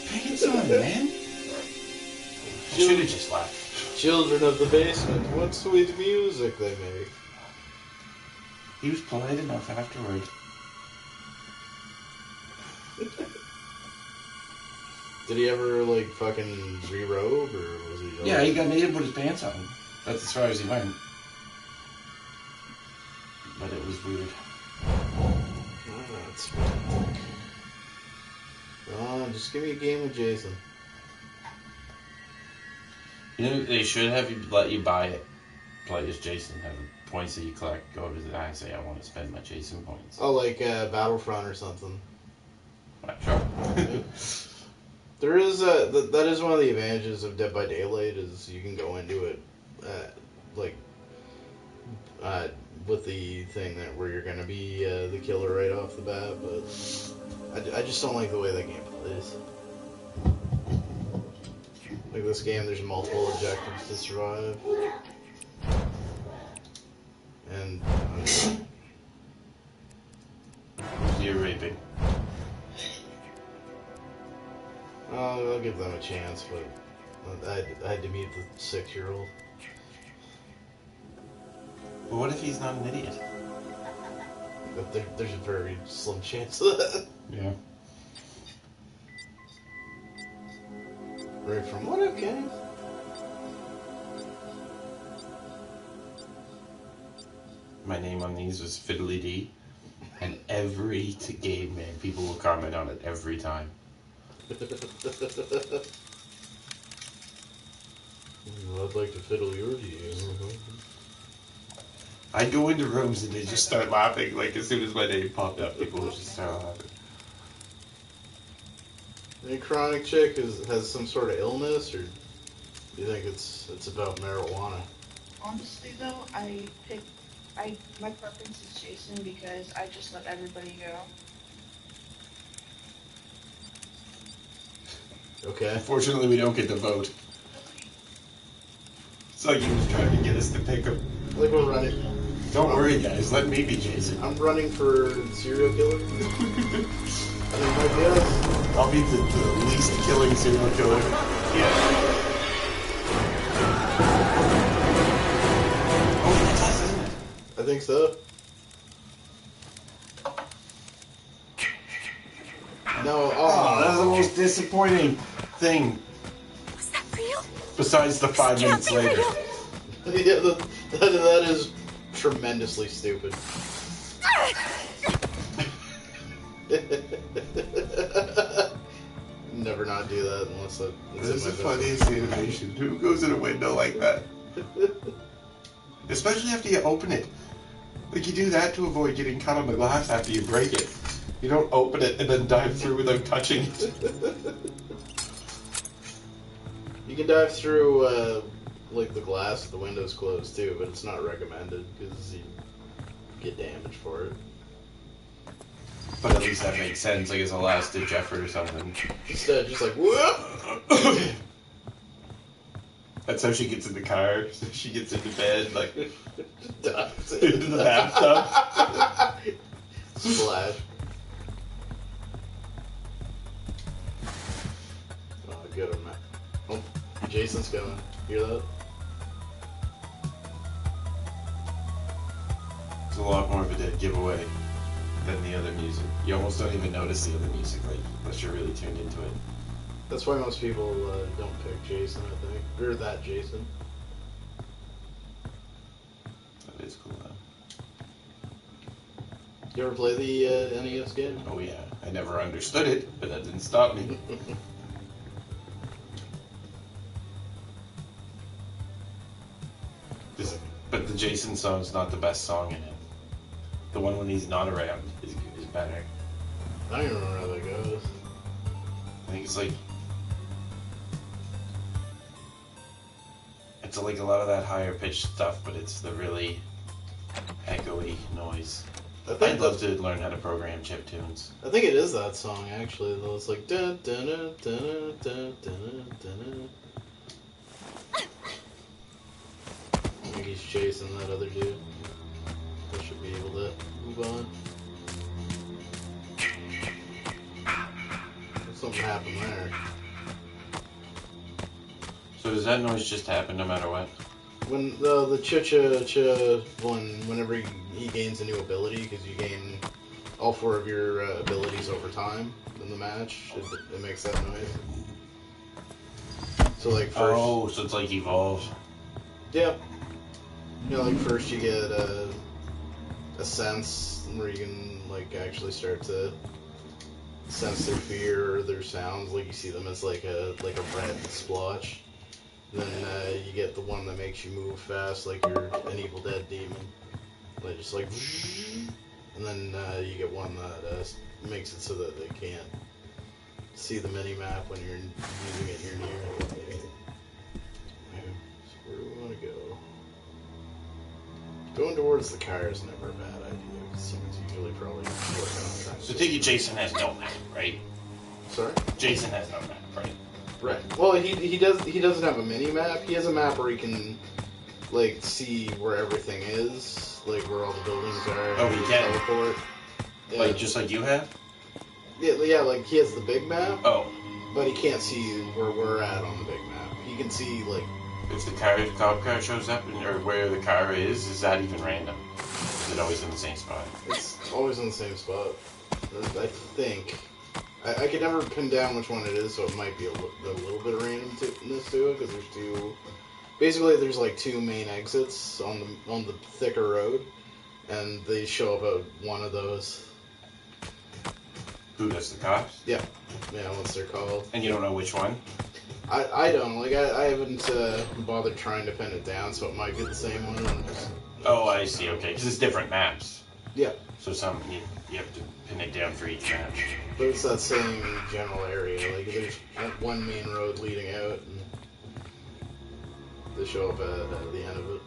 pants on, man. I should have just left. Children of the basement, what sweet music they make. He was polite enough afterward. Did he ever, like, fucking re-robe, or was he... Yeah, he got naked, put his pants on. That's as far as he went. But it was weird. That's romantic. Just give me a game with Jason. You know, they should have let you buy it. Play as Jason, have points that you collect, go to the guy and say, I want to spend my Jason points. Oh, like Battlefront or something. Sure. There is that is one of the advantages of Dead by Daylight is you can go into it with the thing that where you're gonna be the killer right off the bat, but I just don't like the way that game plays. Like this game, there's multiple objectives to survive, and You're raping. I'll give them a chance, but I had to meet the 6-year-old. But what if he's not an idiot? But there's a very slim chance of that. Yeah. Right from what, okay? My name on these was Fiddly D, and every game, man, people will comment on it every time. Well, I'd like to fiddle your game. I go into rooms and they just start laughing. Like, as soon as my name popped up, people will just start laughing. Any chronic chick has some sort of illness, or do you think it's about marijuana? Honestly, though, my preference is Jason because I just let everybody go. Okay. Unfortunately, we don't get to vote. It's like he was trying to get us to pick him. Like we're running. Don't worry, guys. Let me be Jason. I'm running for serial killer. I think my guess. I'll be the least killing serial killer. Yeah. Oh, it does, isn't it? I think so. No, oh, that's the most disappointing thing. Was that real? Besides the 5 minutes later. Yeah, that is tremendously stupid. Never not do that unless it's That's the in my funniest animation. Who goes in a window like that? Especially after you open it. Like, you do that to avoid getting cut on the glass after you break it. You don't open it and then dive through without touching it. You can dive through, like, the glass if the window's closed, too, but it's not recommended, because you get damage for it. But at least that makes sense, like it's a last-ditch effort or something. Instead, just like, whoop! That's how she gets in the car. She gets into bed, like, Dives into the bathtub. Splash. Oh, good one, man. Oh, Jason's coming. Hear that? It's a lot more of a dead giveaway than the other music. You almost don't even notice the other music, like, unless you're really tuned into it. That's why most people don't pick Jason, I think. Or that Jason. That is cool, though. You ever play the NES game? Oh yeah, I never understood it, but that didn't stop me. But the Jason song's not the best song in it. The one when he's not around is better. I don't even remember how that goes. I think it's like... It's like a lot of that higher pitched stuff, but it's the really echoey noise. I'd love to learn how to program chiptunes. I think it is that song actually. Though it's like dun dun dun dun dun dun dun. I think he's chasing that other dude. I should be able to move on. Something happened there. So does that noise just happen no matter what? When the cha-cha-cha one, whenever he gains a new ability, because you gain all 4 of your abilities over time in the match, it makes that noise. So like first... Oh, so it's like evolved. Yeah. You know, like first you get a sense where you can like actually start to sense their fear or their sounds, like you see them as like a red splotch. Then you get the one that makes you move fast, like you're an Evil Dead demon. They just like, and then you get one that makes it so that they can't see the mini map when you're using it here near. Okay, so where do we want to go? Going towards the car is never a bad idea, because someone's usually probably working on trying to... So take it Jason has no map, right? Sorry? Jason has no map, right? Right. Well, he doesn't have a mini map. He has a map where he can like see where everything is, like where all the buildings are. Oh, he can teleport. Yeah. Like just like you have. Yeah, like he has the big map. Oh. But he can't see where we're at on the big map. He can see like if the cop car shows up or where the car is that even random? Is it always in the same spot? It's always in the same spot. I think. I can never pin down which one it is, so it might be a little bit of randomness to it, because there's 2... Basically, there's like 2 main exits on the thicker road, and they show up at one of those. Who does, the cops? Yeah, once they're called. And you don't know which one? I don't. Like, I haven't bothered trying to pin it down, so it might be the same one. Oh, I see, okay, because it's different maps. Yeah. So you have to pin it down for each map. But it's that same general area. Like, there's one main road leading out, and they show up at the end of it.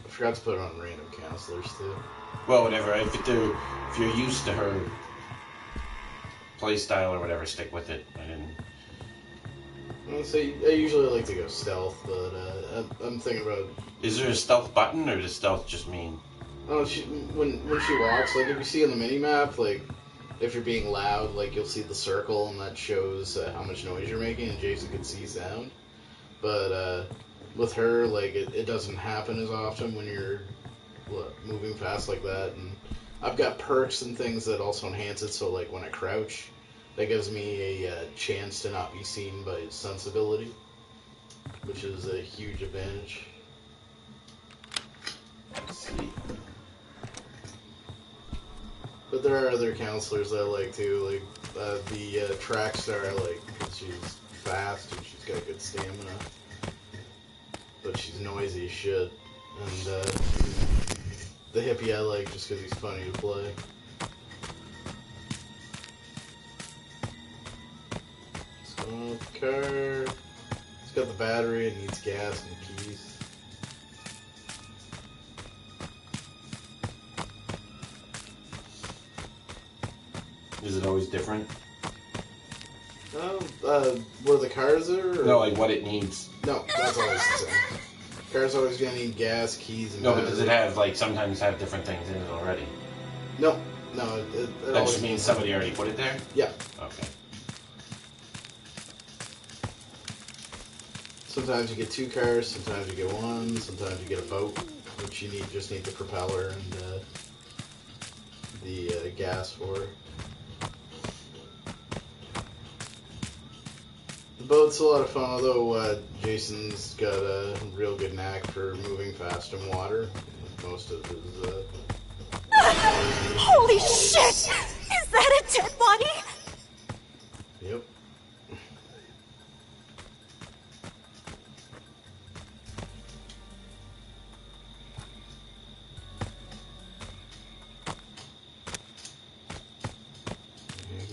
I forgot to put it on random counselors, too. Well, whatever. If you're used to her play style or whatever, stick with it. I usually like to go stealth, but I'm thinking about... Is there a stealth button, or does stealth just mean... Oh, when she walks, like if you see on the mini-map, like, if you're being loud, like you'll see the circle, and that shows how much noise you're making, and Jason can see sound. But with her, like, it doesn't happen as often when you're moving fast like that. And I've got perks and things that also enhance it, so like when I crouch, that gives me a chance to not be seen by sensibility, which is a huge advantage. Let's see. But there are other counselors that I like too, like the track star I like because she's fast and she's got good stamina, but she's noisy as shit. And the hippie I like just because he's funny to play. It's going off the car. It's got the battery, it needs gas and keys. Is it always different? Where the cars are? Or? No, like what it needs. No, that's always the same. Car's always gonna need gas, keys, and no, but does it have, like, sometimes have different things in it already? No, it that just means somebody already put it there? Yeah. Okay. Sometimes you get 2 cars, sometimes you get 1, sometimes you get a boat, which you just need the propeller and the gas for. The boat's a lot of fun, although Jason's got a real good knack for moving fast in water. Most of his... Holy shit! Is that a dead body? Yep.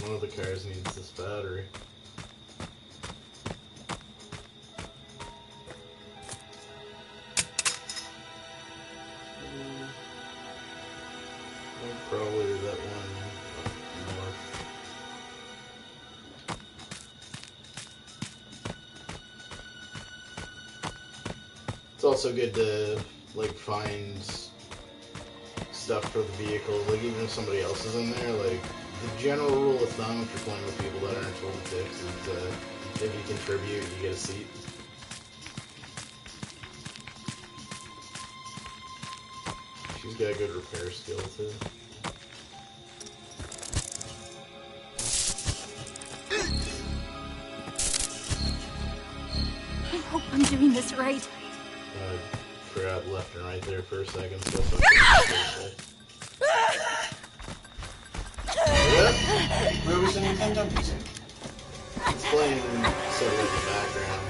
One of the cars needs this battery. also good to like find stuff for the vehicle, like even if somebody else is in there, like the general rule of thumb if you're playing with people that aren't total dicks is if you contribute, you get a seat. She's got a good repair skill too. I hope I'm doing this right. Forgot left and right there for a second. So Where was the Nintendo music? it's playing sort of in the background.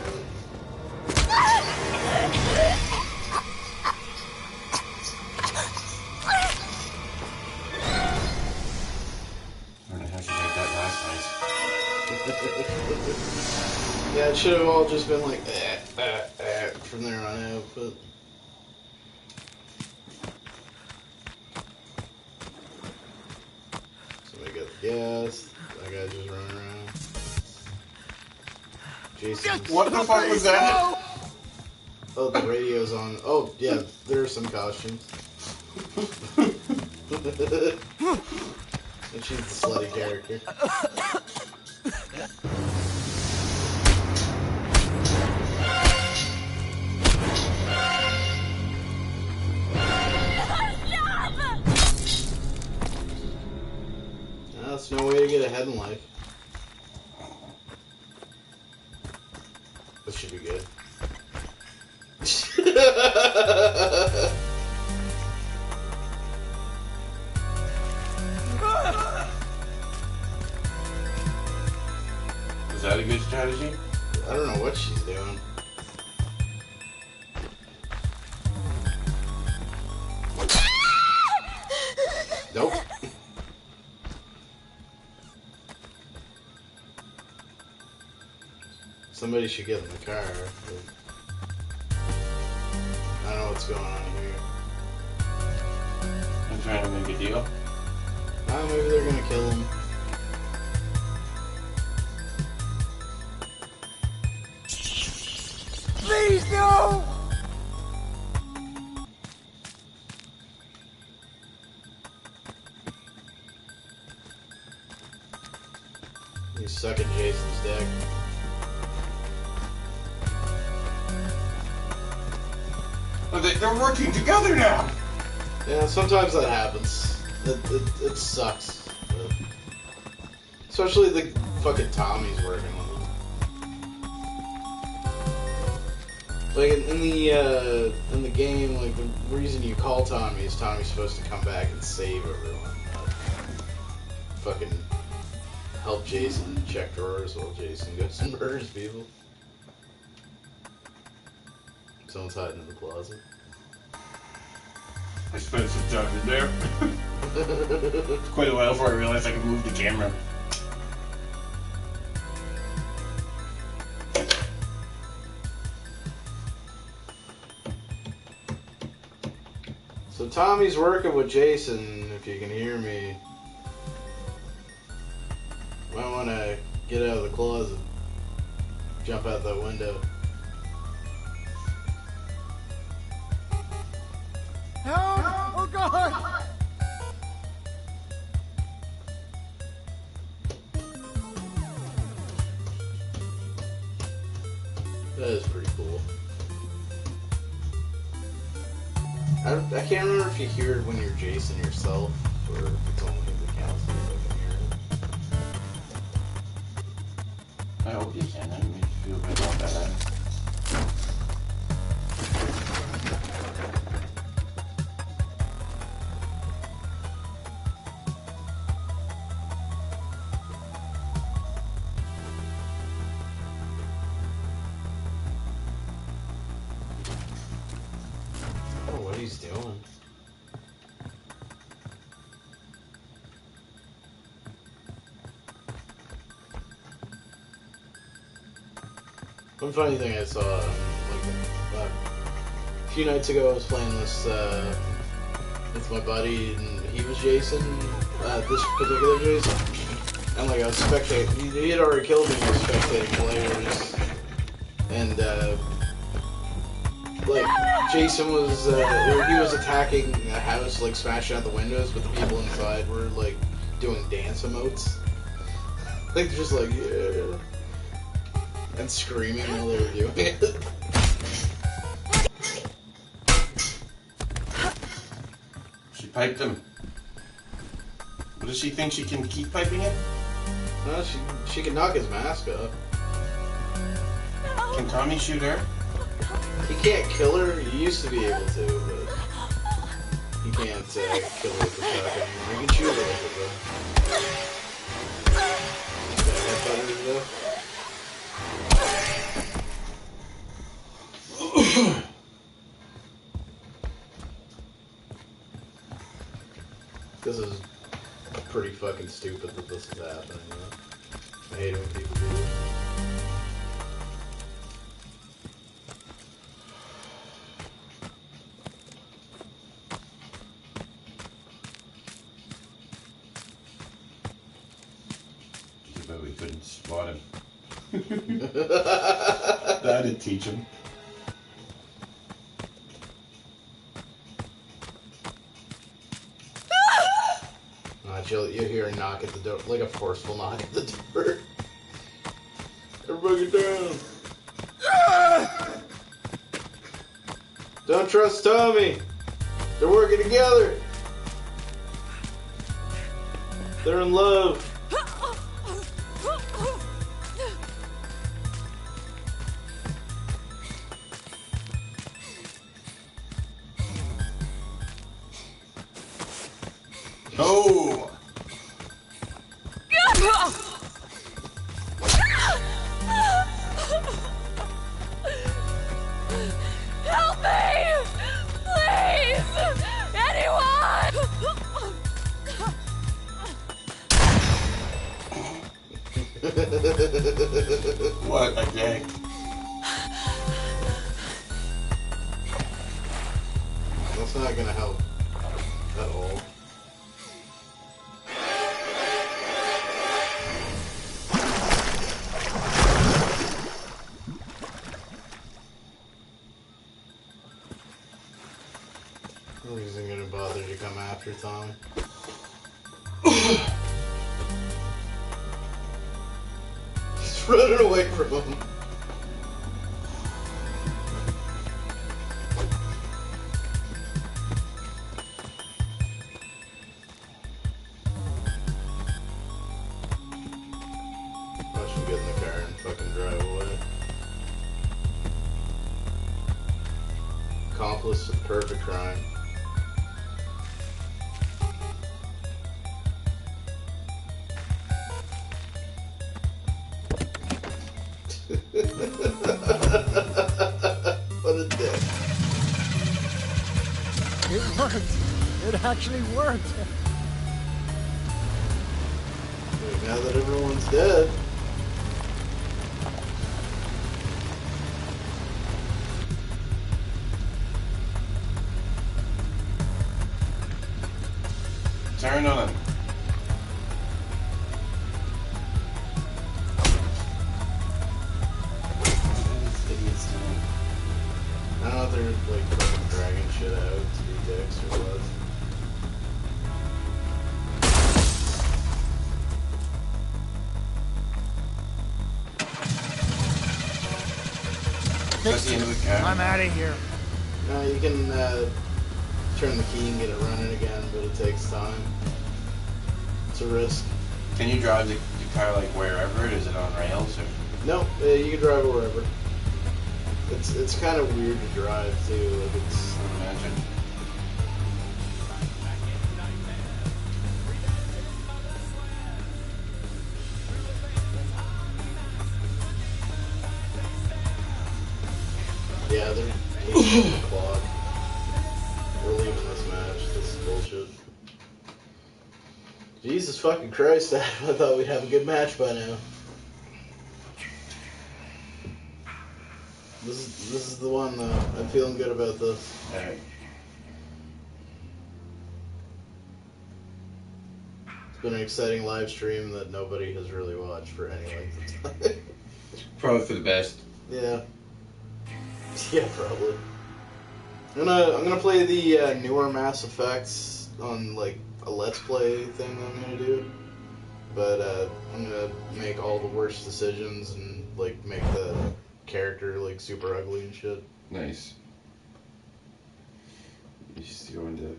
I don't know how she made that last night. Yeah, it should have all just been like from there on out, but. Somebody got the gas. That guy just running around. Jason. What the fuck was that? Oh, the radio's on. Oh, yeah, there are some costumes. And she's the slutty character. That's no way to get ahead in life. This should be good. Is that a good strategy? I don't know what she's doing. Nope. Somebody should get in the car. I don't know what's going on here. I'm trying to make a deal. Maybe they're gonna kill him. Please, no! He's sucking Jason's dick. Oh, they're working together now! Yeah, sometimes that happens. It sucks. But especially the fucking Tommy's working with him. Like in the game, like the reason you call Tommy is Tommy's supposed to come back and save everyone. Fucking help Jason check drawers while Jason goes and murders people. Someone's hiding in the closet. I spent some time in there. Quite a while before I realized I could move the camera. So Tommy's working with Jason, if you can hear me. Might want to get out of the closet. Jump out that window. Help! Oh God! That is pretty cool. I can't remember if you hear it when you're Jason yourself, or if it's only the counselors that can hear it. I hope you can. That makes you feel good about that. Oh, what he's doing. One funny thing I saw, a few nights ago, I was playing this with my buddy, and he was Jason, this particular Jason, and like I was spectating. He had already killed me. I was spectating players, and like Jason was, he was attacking a house, like smashing out the windows, but the people inside were like doing dance emotes. Like just like yeah, and screaming while they were doing it. She piped him. What does she think? She can keep piping it? No, she can knock his mask off. Can Tommy shoot her? He can't kill her. He used to be able to, but he can't kill her with the shotgun. He can shoot her with it though. This is pretty fucking stupid that this is happening. I hate it when people do this. But we couldn't spot him. That'd teach him. You'll hear a knock at the door, like a forceful knock at the door. Everybody get down. Don't trust Tommy. They're working together. They're in love. Oh! Help me! Please! Anyone! What a day. That's not gonna help at all. He isn't gonna bother to come after Tommy. He's running away from him. Watch him get in the car and fucking drive away. Accomplice of perfect crime. What a dick. It worked. It actually worked. Now that everyone's dead. Turn on him. I don't know if they're like fucking dragging shit out to be dicks or what. That's the end of the car. I'm out of here. You can turn the key and get it running again, but it takes time. It's a risk. Can you drive the car like wherever? Is it on rails or? No, you can drive it wherever. It's kind of weird to drive too. Like it's. Imagine. Yeah, they're taking the clock. We're leaving this match. This is bullshit. Jesus fucking Christ, I thought we'd have a good match by now. This is the one though. I'm feeling good about this. Alright. It's been an exciting live stream that nobody has really watched for any length of time. Probably for the best. Yeah. Yeah, probably. I'm gonna play the newer Mass Effects on like a Let's Play thing I'm gonna do, but I'm gonna make all the worst decisions and like make the character like super ugly and shit. Nice. You just go into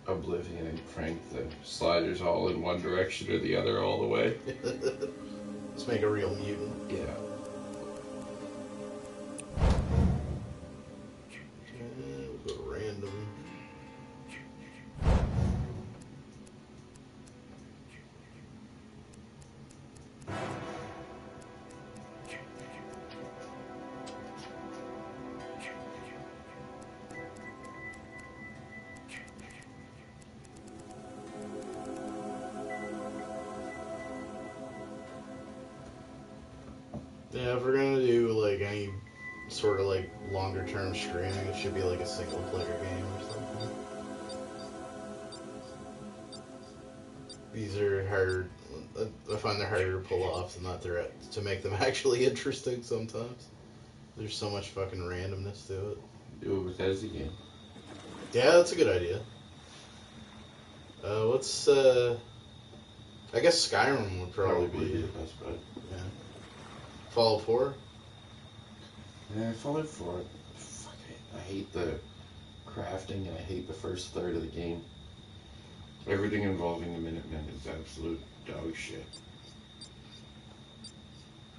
Oblivion and crank the sliders all in one direction or the other all the way. Let's make a real mutant. Yeah. We'll go random. Yeah, if we're gonna do like any sort of like longer term streaming, it should be like a single player game or something. These are harder. I find they're harder to pull off than that they're to make them actually interesting sometimes. There's so much fucking randomness to it. Do it with Ezzy game. Yeah, that's a good idea. What's I guess Skyrim would probably be the best bet. Yeah. Fallout 4? Yeah, Fallout 4. Fuck it. I hate the crafting and I hate the first third of the game. Everything involving the Minutemen is absolute dog shit.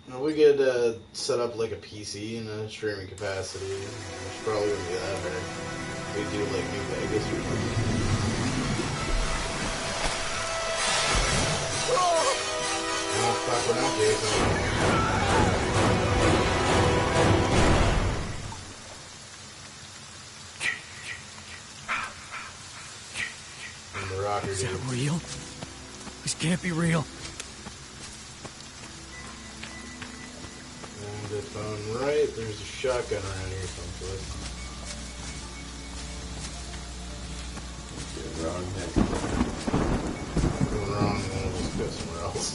Well, we could set up like a PC in a streaming capacity, which probably wouldn't be that hard. We'd do like New Vegas or something. Oh, fuck, we're not Jason. Is that real? This can't be real. And if I'm right, there's a shotgun around here someplace. You're wrong, man. If I'm wrong, then I'll just go somewhere else.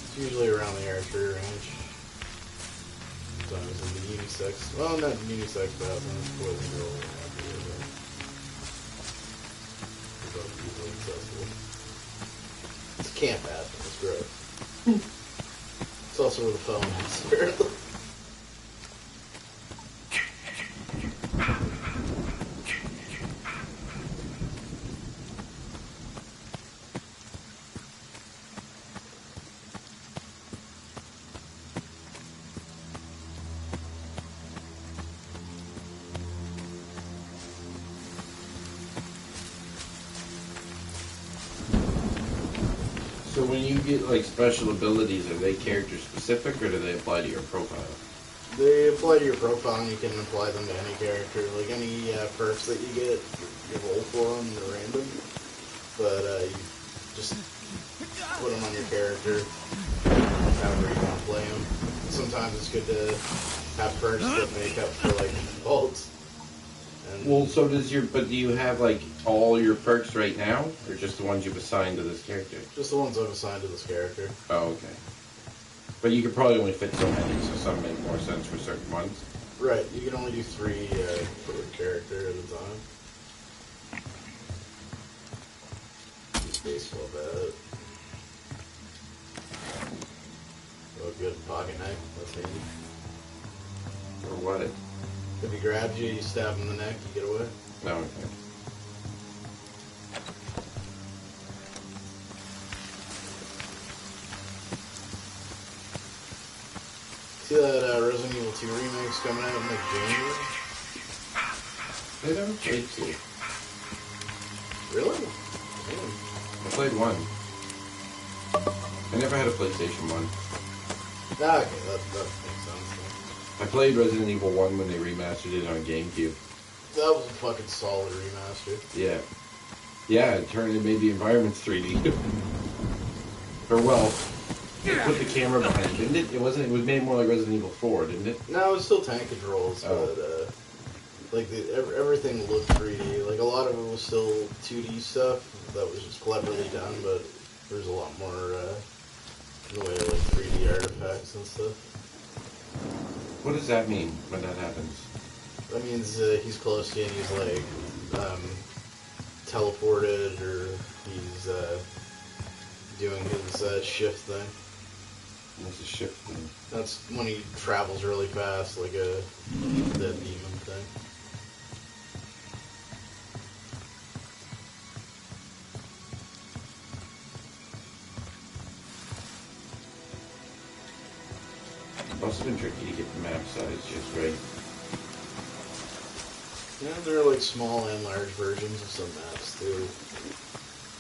It's usually around the archery range. Sometimes in the unisex. Well, not unisex bathrooms, boys and girls. It's a camp bathroom, it's gross. It's also where the phone is, apparently. So when you get like special abilities, are they character specific or do they apply to your profile? They apply to your profile and you can apply them to any character. Like any perks that you get, you roll for them, they're random. But you just put them on your character however you want to play them. Sometimes it's good to have perks that make up for like defaults. Well, so do you have like all your perks right now, or just the ones you've assigned to this character? Just the ones I've assigned to this character. Oh, okay. But you could probably only fit so many, so some make more sense for certain ones. Right, you can only do 3 per character at a time. Use baseball bat. Oh, good pocket knife. That's handy. Or what? If he grabs you, you stab him in the neck, you get away. No, okay. See that Resident Evil 2 remake's coming out in like January? I never played 2. Really? I played 1. I never had a PlayStation 1. Ah, okay, that makes sense. I played Resident Evil 1 when they remastered it on GameCube. That was a fucking solid remaster. Yeah. Yeah, it made the environments 3D. Or well, they put the camera behind it, didn't it? It was made more like Resident Evil 4, didn't it? No, it was still tank controls, but like everything looked 3D. Like a lot of it was still 2D stuff that was just cleverly done, but there's a lot more in the way of like 3D artifacts and stuff. What does that mean when that happens? That means he's close to you and he's like teleported, or he's doing his shift thing. What's a shift thing? That's when he travels really fast, like a dead demon thing. Must have been tricky to get the map size just right. Yeah, there are like small and large versions of some maps too.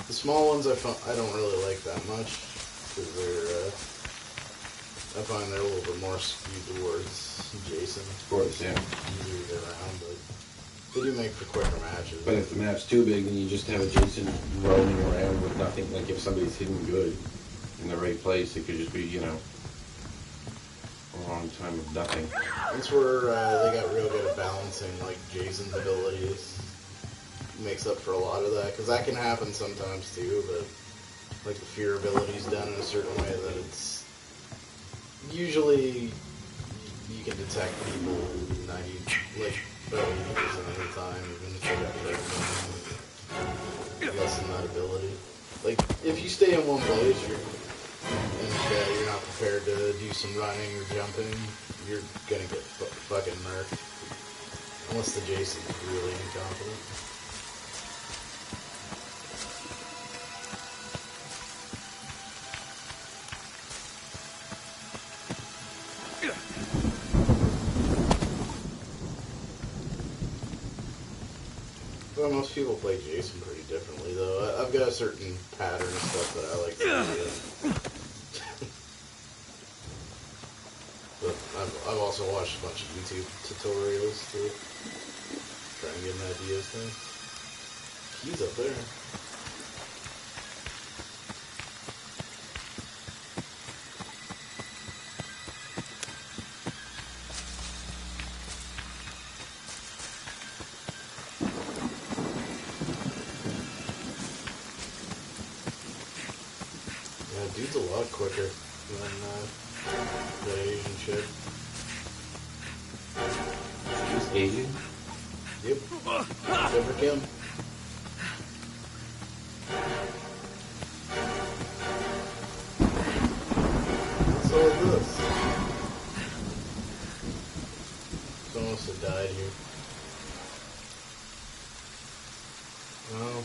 The small ones I don't really like that much because they're I find they're a little bit more skewed towards Jason. Of course, yeah. Easier to get around, but they do make for quicker matches. But if the map's too big, then you just have a Jason roaming around with nothing. Like if somebody's hidden good in the right place, it could just be, you know, a long time of nothing. That's where they got real good at balancing like Jason's abilities. Makes up for a lot of that, because that can happen sometimes too, but like the fear ability is done in a certain way that it's usually you can detect people 80% of the time, even if they got lessen that ability. Like if you stay in one place, you're not prepared to do some running or jumping, you're gonna get fucking murked. Unless the Jason's really incompetent. Well, most people play Jason pretty differently, though. I've got a certain pattern of stuff that I like to do. But I've also watched a bunch of YouTube tutorials to try and get an idea of things. He's up there. Yeah, dude's a lot quicker than the Asian chick. She's Asian? Yep. Except for Kim. What's all this? Someone must have died here. Well, a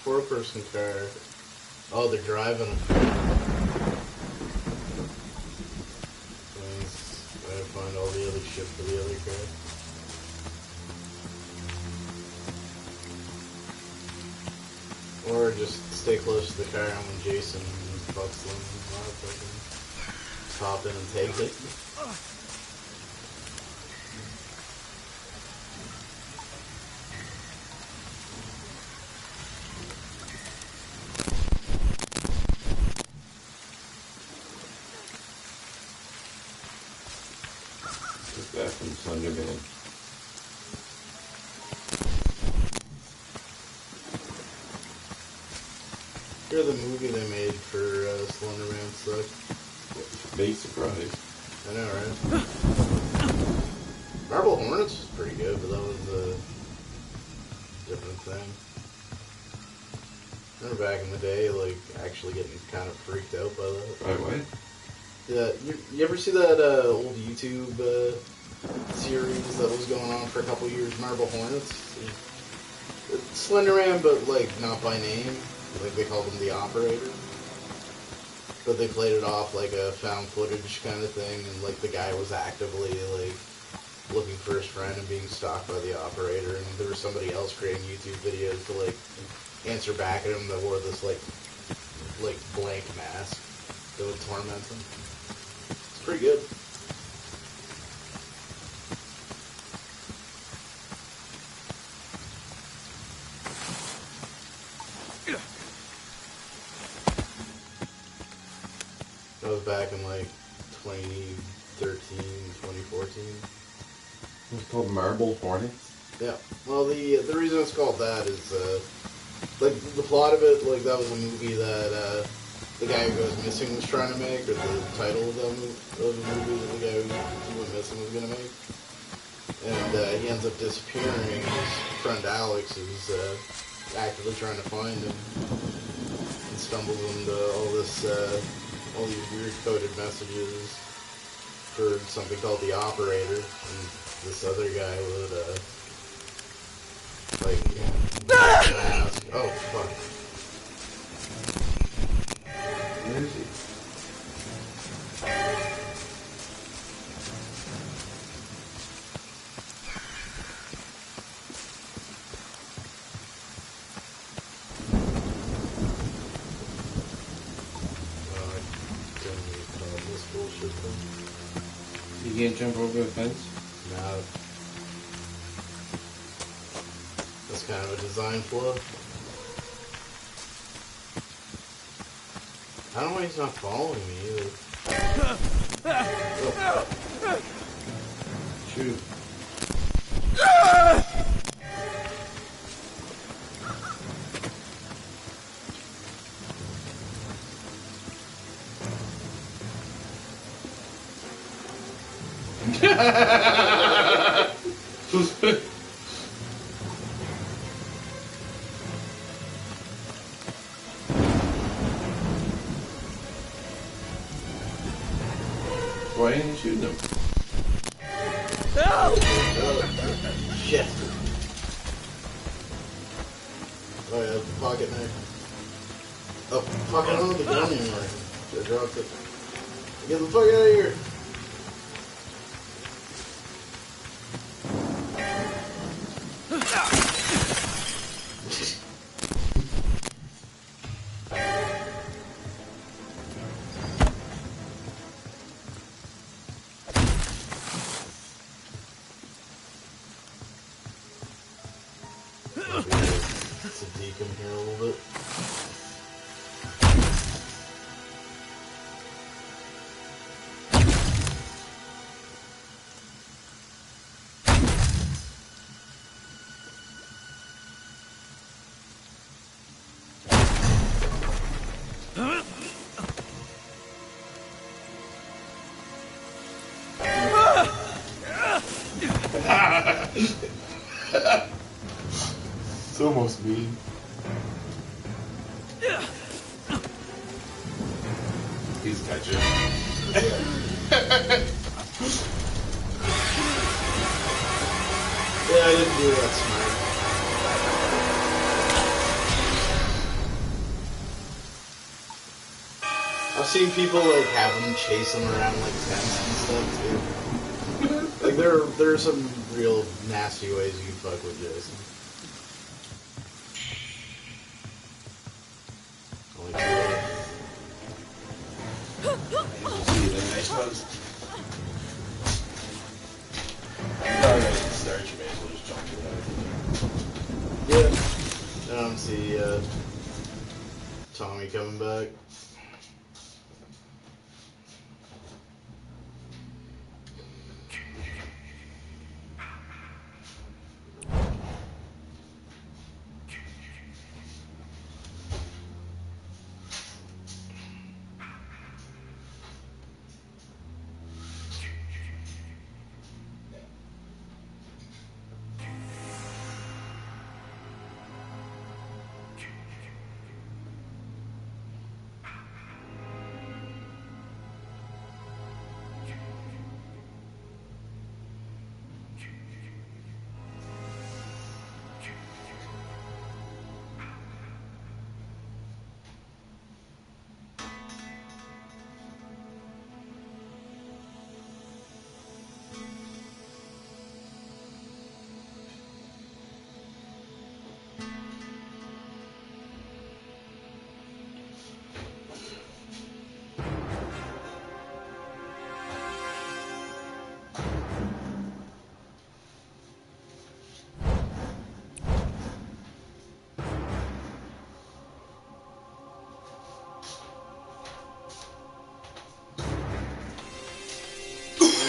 four-person car. Oh, they're driving a car. Means I gotta find all the other shit for the other car. Or just stay close to the car and when Jason fucks them, I'll fucking hop in and take it. Just back from Slender Man. Hear the movie they made for Slender Man sucked. Big surprise. I know, right? Marble Hornets was pretty good, but that was a different thing. Remember back in the day, like, actually getting kind of freaked out by that. By what? Yeah, you ever see that old YouTube series that was going on for a couple years, Marble Hornets? It's Slender Man, but, like, not by name. Like, they called him the Operator. But they played it off like a found footage kind of thing, and, like, the guy was actively, like, looking for his friend and being stalked by the Operator, and there was somebody else creating YouTube videos to, like, answer back at him that wore this, like blank mask that would torment him. It's pretty good. That was back in like 2013, 2014. It's called Marble Hornets? Yeah. Well, the reason it's called that is, like, the plot of it, like, that was a movie that the guy who goes missing was trying to make, or the title of the movie that the guy who went missing was going to make. And he ends up disappearing. His friend Alex is actively trying to find him, and stumbles into all these weird coded messages for something called the Operator, and this other guy would ask, oh fuck. Where is he? You can't jump over a fence? No. That's kind of a design flaw. I don't know why he's not following me either. Oh. Shoot. Why didn't you shoot them? Shit. Oh yeah, the pocket knife. Oh, fuck, I don't have the gun anymore. I dropped it. Get the fuck out of here. It's a deacon here a little bit. It's almost mean. He's got you. Yeah, I didn't do that smart. I've seen people like have them chase them around like tents and stuff too. Like there are some real nasty ways you can fuck with Jason. Only two left. See the nice ones. Probably nice and start, you may as well just jump to it. Yeah. Now I'm see Tommy coming back.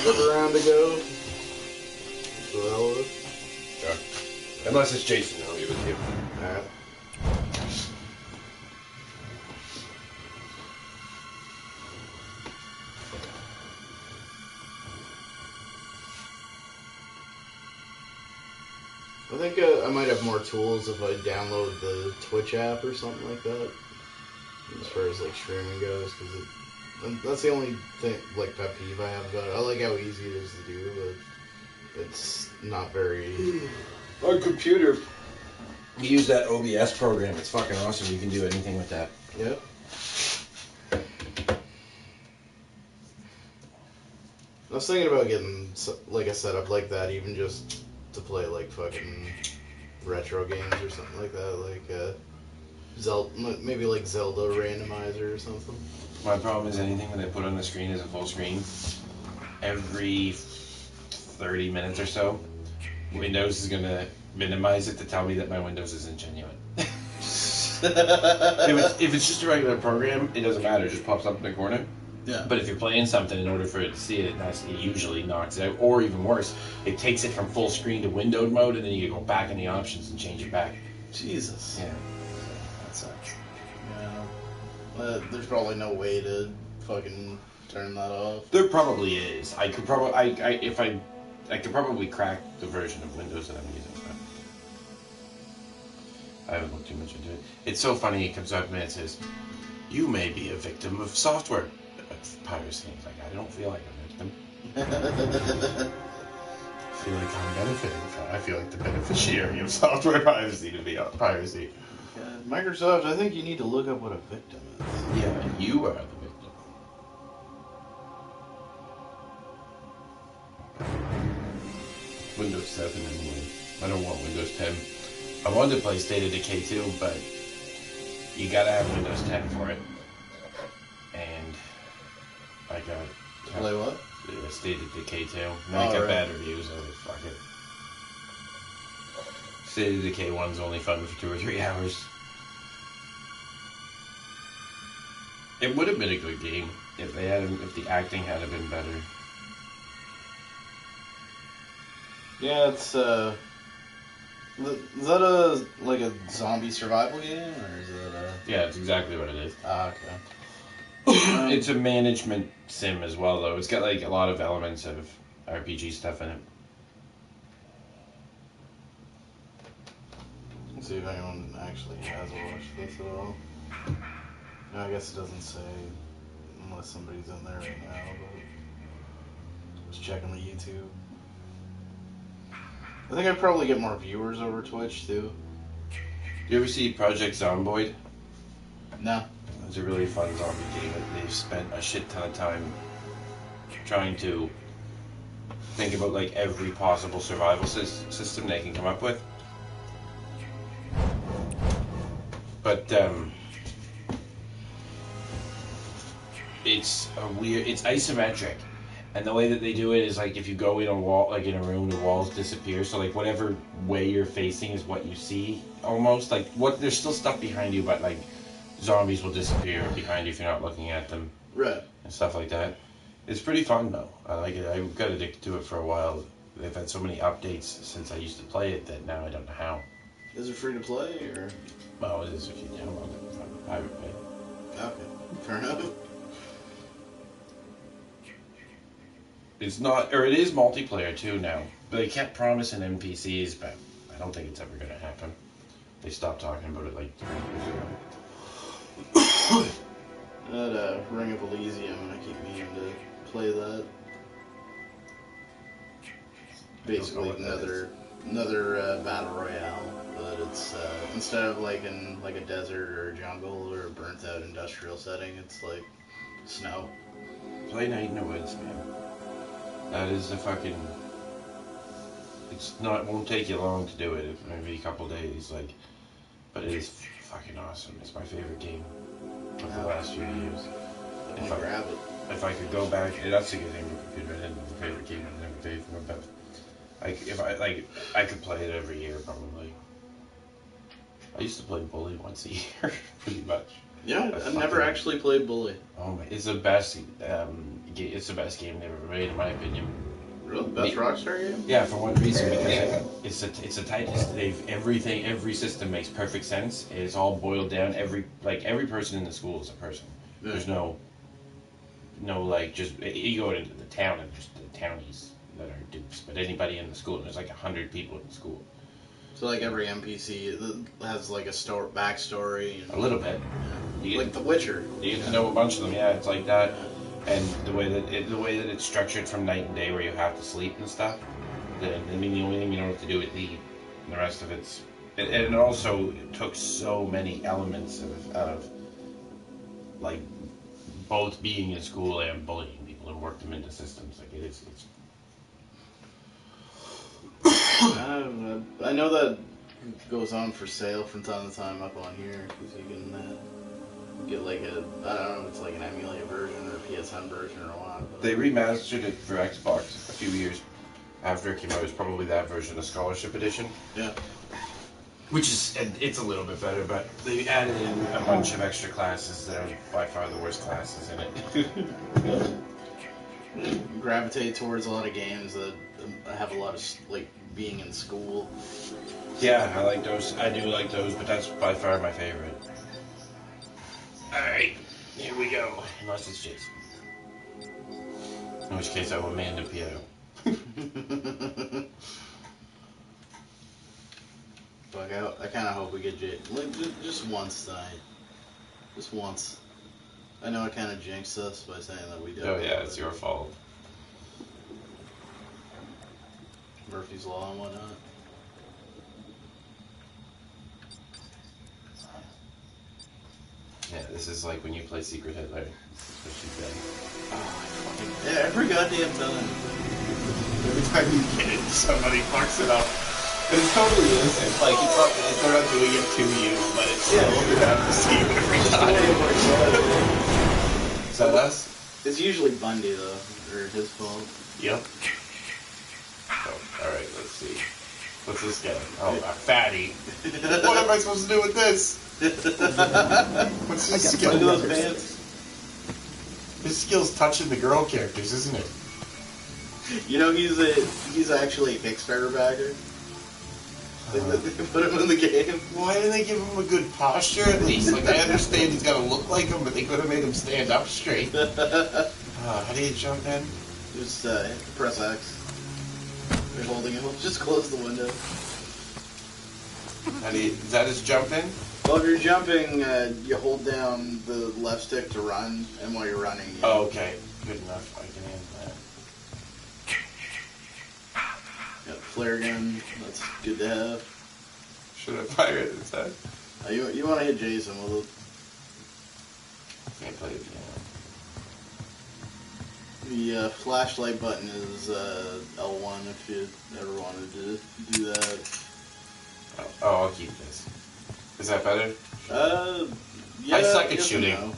Another round to go. Just for the hell of it. Sure. Unless it's Jason, I'll give it to you. Alright. I think I might have more tools if I download the Twitch app or something like that. As far as like streaming goes, because that's the only thing, like, pet peeve I have about it. I like how easy it is to do, but it's not very... On computer, you use that OBS program. It's fucking awesome. You can do anything with that. Yep. I was thinking about getting, like, a setup like that, even just to play, like, fucking retro games or something like that, like, maybe like Zelda randomizer or something. My problem is anything that I put on the screen is a full screen. Every 30 minutes or so, Windows is going to minimize it to tell me that my Windows isn't genuine. if it's just a regular program, it doesn't matter. It just pops up in the corner. Yeah. But if you're playing something, in order for it to see it, it usually knocks it out. Or even worse, it takes it from full screen to windowed mode, and then you go back in the options and change it back. Jesus. Yeah. That sucks. Yeah. There's probably no way to fucking turn that off. There probably is. I could probably, I could probably crack the version of Windows that I'm using. But I haven't looked too much into it. It's so funny. It comes up and it says, "You may be a victim of software piracy." It's like, I don't feel like a victim. I feel like I'm benefiting from it. I feel like the beneficiary of software piracy to be piracy. Microsoft, I think you need to look up what a victim is. Yeah, you are the victim. Windows 7 anyway. I don't want Windows 10. I wanted to play State of Decay 2, but you gotta have Windows 10 for it. And I got... Play what? State of Decay 2. And I got bad reviews. I was like, fuck it. State of Decay 1's only fun for 2 or 3 hours. It would have been a good game if the acting had been better. Yeah, it's is that a zombie survival game, or is it a... Yeah, it's exactly what it is. Ah, okay. It's a management sim as well, though. It's got like a lot of elements of RPG stuff in it. Let's see if anyone actually has watched this at all. No, I guess it doesn't say unless somebody's in there right now, but just checking the YouTube. I think I'd probably get more viewers over Twitch, too. You ever see Project Zomboid? No. It's a really fun zombie game. They've spent a shit ton of time trying to think about like every possible survival system they can come up with. But it's isometric. And the way that they do it is like if you go in a wall, like in a room, the walls disappear. So like whatever way you're facing is what you see, almost. Like there's still stuff behind you, but like zombies will disappear behind you if you're not looking at them. Right. And stuff like that. It's pretty fun though. I like it. I got addicted to it for a while. They've had so many updates since I used to play it that now I don't know how. Is it free to play or? Well, it is if you download it from the pirate bay. Okay, fair enough. It's not, or it is multiplayer too now. They kept promising NPCs, but I don't think it's ever going to happen. They stopped talking about it like 3 years ago. That Ring of Elysium, I'm gonna keep meaning to play that. Basically another battle royale, but it's instead of like in like a desert or a jungle or a burnt out industrial setting, it's like snow. Play Night in the Woods, man. That is the fucking. It won't take you long to do it. Maybe a couple days, like. But it is fucking awesome. It's my favorite game of the last few years. If I grab it. If I could go back, that's a good thing with computer. I didn't have a favorite game. I never paid for it, but I could play it every year probably. I used to play Bully once a year, pretty much. Yeah, I've never actually played Bully. Oh my! It's the best. It's the best game they've ever made, in my opinion. Really, best Rockstar game? Yeah, for one reason, because it's the tightest. Every system makes perfect sense. It's all boiled down. Every person in the school is a person. Yeah. There's no like just you go into the town and just the townies that are dupes, but anybody in the school, there's like 100 people in the school. So like every NPC has like a backstory. And, A little bit. Yeah. Like The Witcher. You get to know a bunch of them. Yeah, it's like that. And the way that it's structured from night and day, where you have to sleep and stuff. The only thing you don't have to do is eat. And the rest of it's. And it also took so many elements out of like both being in school and bullying people and worked them into systems. Like it's. I know that goes on for sale from time to time up on here because you can get like I don't know if it's like an emulated version or a PSN version or what. They remastered it for Xbox a few years after it came out. It was probably that version, the Scholarship Edition. Yeah. Which is, and it's a little bit better, but they added in a bunch of extra classes that are by far the worst classes in it. Gravitate towards a lot of games that have a lot of like being in school. Yeah, I like those. I do like those, but that's by far my favorite. Alright, here we go. Unless it's Jason. In which case I will Amanda Pietro. Fuck, I kind of hope we get like just once tonight. Just once. I know I kind of jinxed us by saying that we did. Oh yeah, it's your fault. Murphy's Law and whatnot. Yeah, this is like when you play Secret Hitler. That's what she said. Oh, yeah, every goddamn time. Every time you get it, somebody fucks it up. It totally is. It's like they're not doing it to you, but it's still you have to see it every time. Is that us? It's usually Bundy though, or his fault. Yep. Oh, alright, let's see. What's this guy? Oh, a fatty. What am I supposed to do with this? What's his skill? Look at those pants. His skill's touching the girl characters, isn't it? You know he's actually a Kickstarter backer. They put him in the game. Why didn't they give him a good posture at least? Like, I understand he's got to look like him, but they could have made him stand up straight. How do you jump in? Just press X. You're holding it. Just close the window. Is that his jump in? Well, if you're jumping, you hold down the left stick to run, and while you're running... Oh, okay. Good enough. I can handle that. Got a flare gun. That's good to have. Should I fire it instead? You want to hit Jason with it? Can't play the The piano. flashlight button is L1 if you ever wanted to do that. Oh, I'll keep this. Is that better? Yeah. I suck at shooting.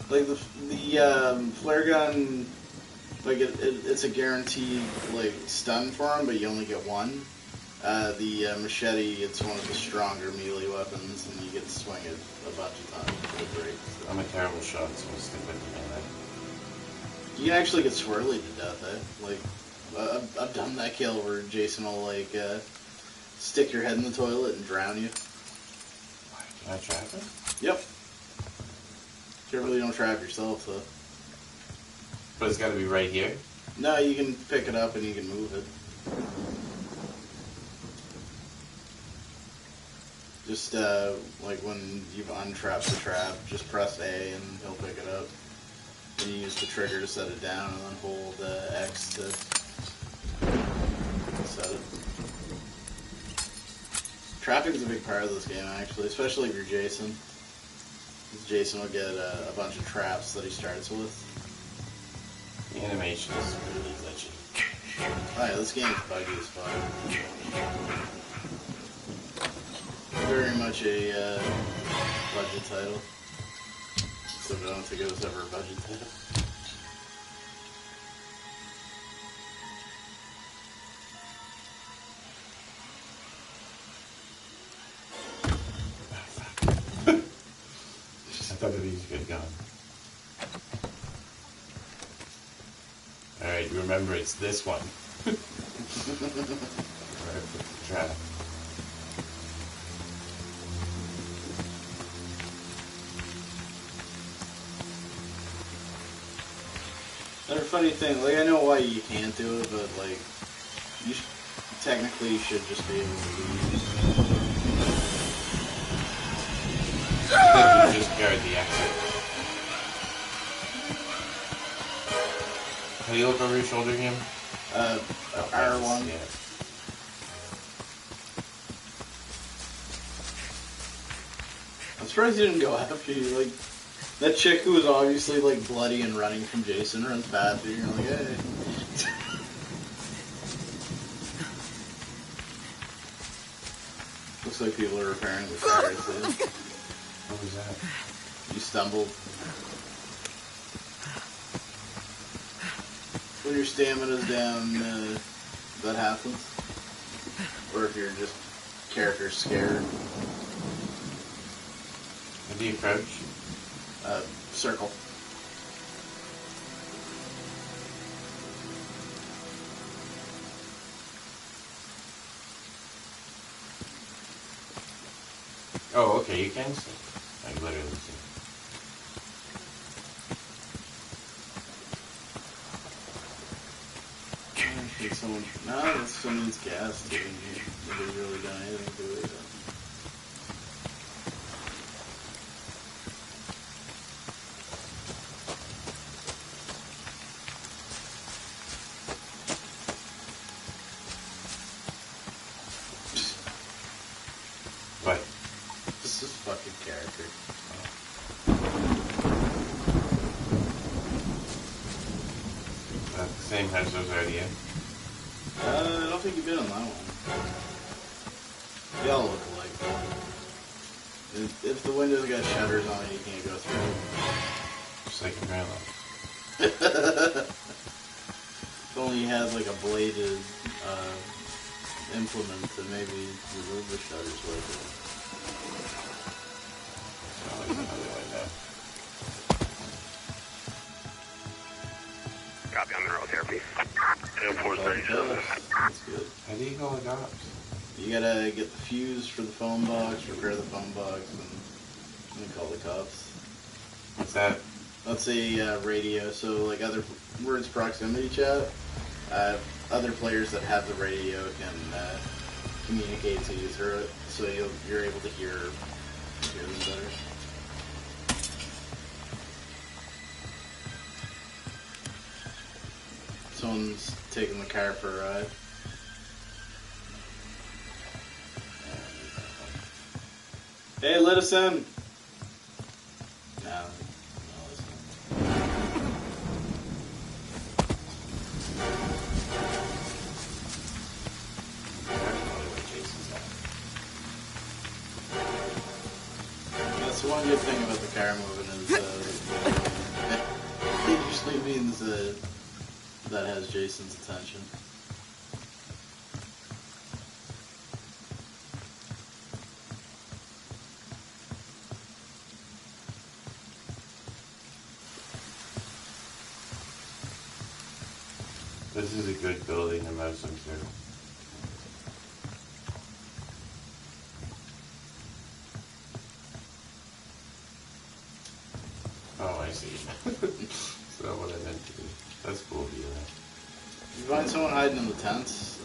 Like the flare gun, like it's a guaranteed like stun for him, but you only get one. The machete, it's one of the stronger melee weapons, and you get to swing it a bunch of times. It's great. I'm a terrible shot, so I'll stick with the melee. You can actually get swirly to death, eh? Like, I've done that kill where Jason will, like, stick your head in the toilet and drown you. Can I trap it? Yep. Careful you don't trap yourself, though. But it's got to be right here? No, you can pick it up and you can move it. Just, like, when you've untrapped the trap, just press A and he'll pick it up. Then you use the trigger to set it down, and then hold X to set it. Trapping is a big part of this game, actually, especially if you're Jason. Because Jason will get a bunch of traps that he starts with. The animation is really glitchy. Oh yeah, this game is buggy as fuck. Very much a budget title. So I don't think it was ever a budget title. I thought that he was a good gun. Alright, remember it's this one. Where I put the trap. Another funny thing, like I know why you can't do it, but like, technically you should just be able to lose. Then you just guard the exit. How do you look over your shoulder again? R1. Yeah. I'm surprised you didn't go after you. Like, that chick who was obviously, like, bloody and running from Jason runs past you. You're like, hey. Looks like people are repairing the car. What was that? You stumbled. When your stamina's down, that happens. Or if you're just character scared. How do you crouch? Circle. Oh, okay, you can see. I literally see. Someone, no, that's someone's gas, dude. Nobody's really done anything to it. What? This is fucking character. The same house as already in. I don't think you've been on that one. They all look alike. If the window's got shutters on it, you can't go through. Just like in real life. If only you had like a bladed implement to maybe remove the shutters with it. So there's another window. Copy on mineral therapy. That's good. How do you go with ops? You gotta get the fuse for the phone box, repair the phone box, and call the cops. What's that? That's a radio, so like other words proximity chat, other players that have the radio can communicate to you through it, so you're able to hear them better. Someone's taking the car for a ride. Hey, let us in! No, that's the one good thing about the car moving is it usually means that has Jason's attention. This is a good building to mouse them through. Oh, I see. That's not what I meant to do. That's cool to do that. If you find someone hiding in the tents,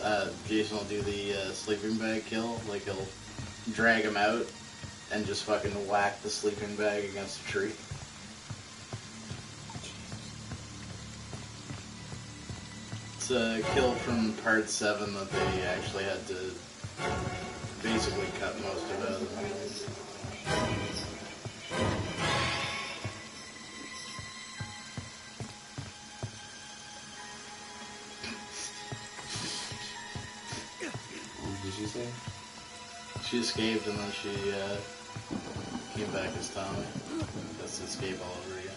Jason will do the sleeping bag kill. Like, he'll drag him out and just fucking whack the sleeping bag against a tree. It's a kill from part 7 that they actually had to basically cut most of out of the movie. What did she say? She escaped and then she came back as Tommy. That's escape all over again.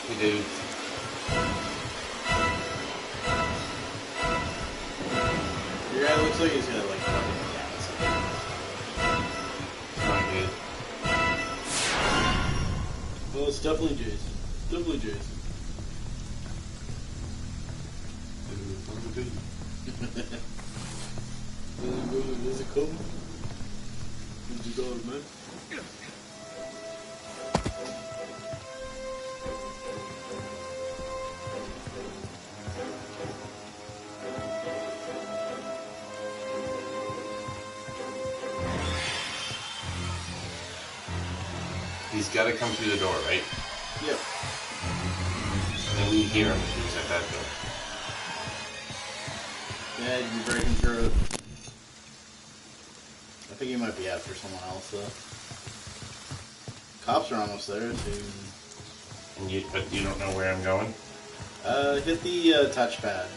Hey, dude. Your guy looks like he's got like fucking cancer. Not good. Well, it's definitely Jason. Definitely Jason. Does it come? Where's the dog, man? He's got to come through the door, right? Yep. And we hear him if he's at that door. Yeah, you'd be breaking through it. I think he might be after someone else, though. Cops are almost there, so But you don't know where I'm going? hit the touchpad.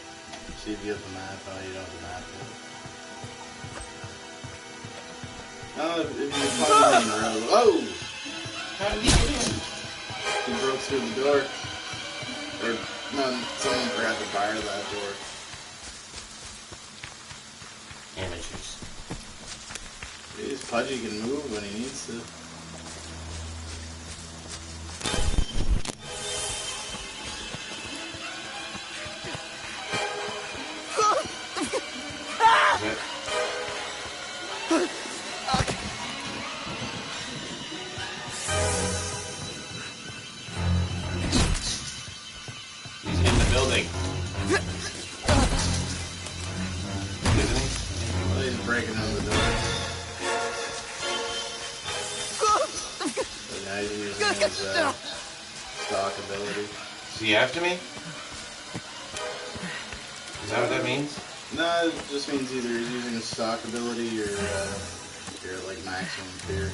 See if you have the map. Oh, you don't have the map yet. If you find the main road. Oh! How did he get in? He broke through the door. Or, no, someone forgot to fire that door. Amateurs. He's Pudgy can move when he needs to. He's in the building. Isn't he? Well, he's breaking down the door. So now he's using his stock ability. Is he after me? Is that what that means? No, it just means either he's using his stock ability or you're at like maximum fear.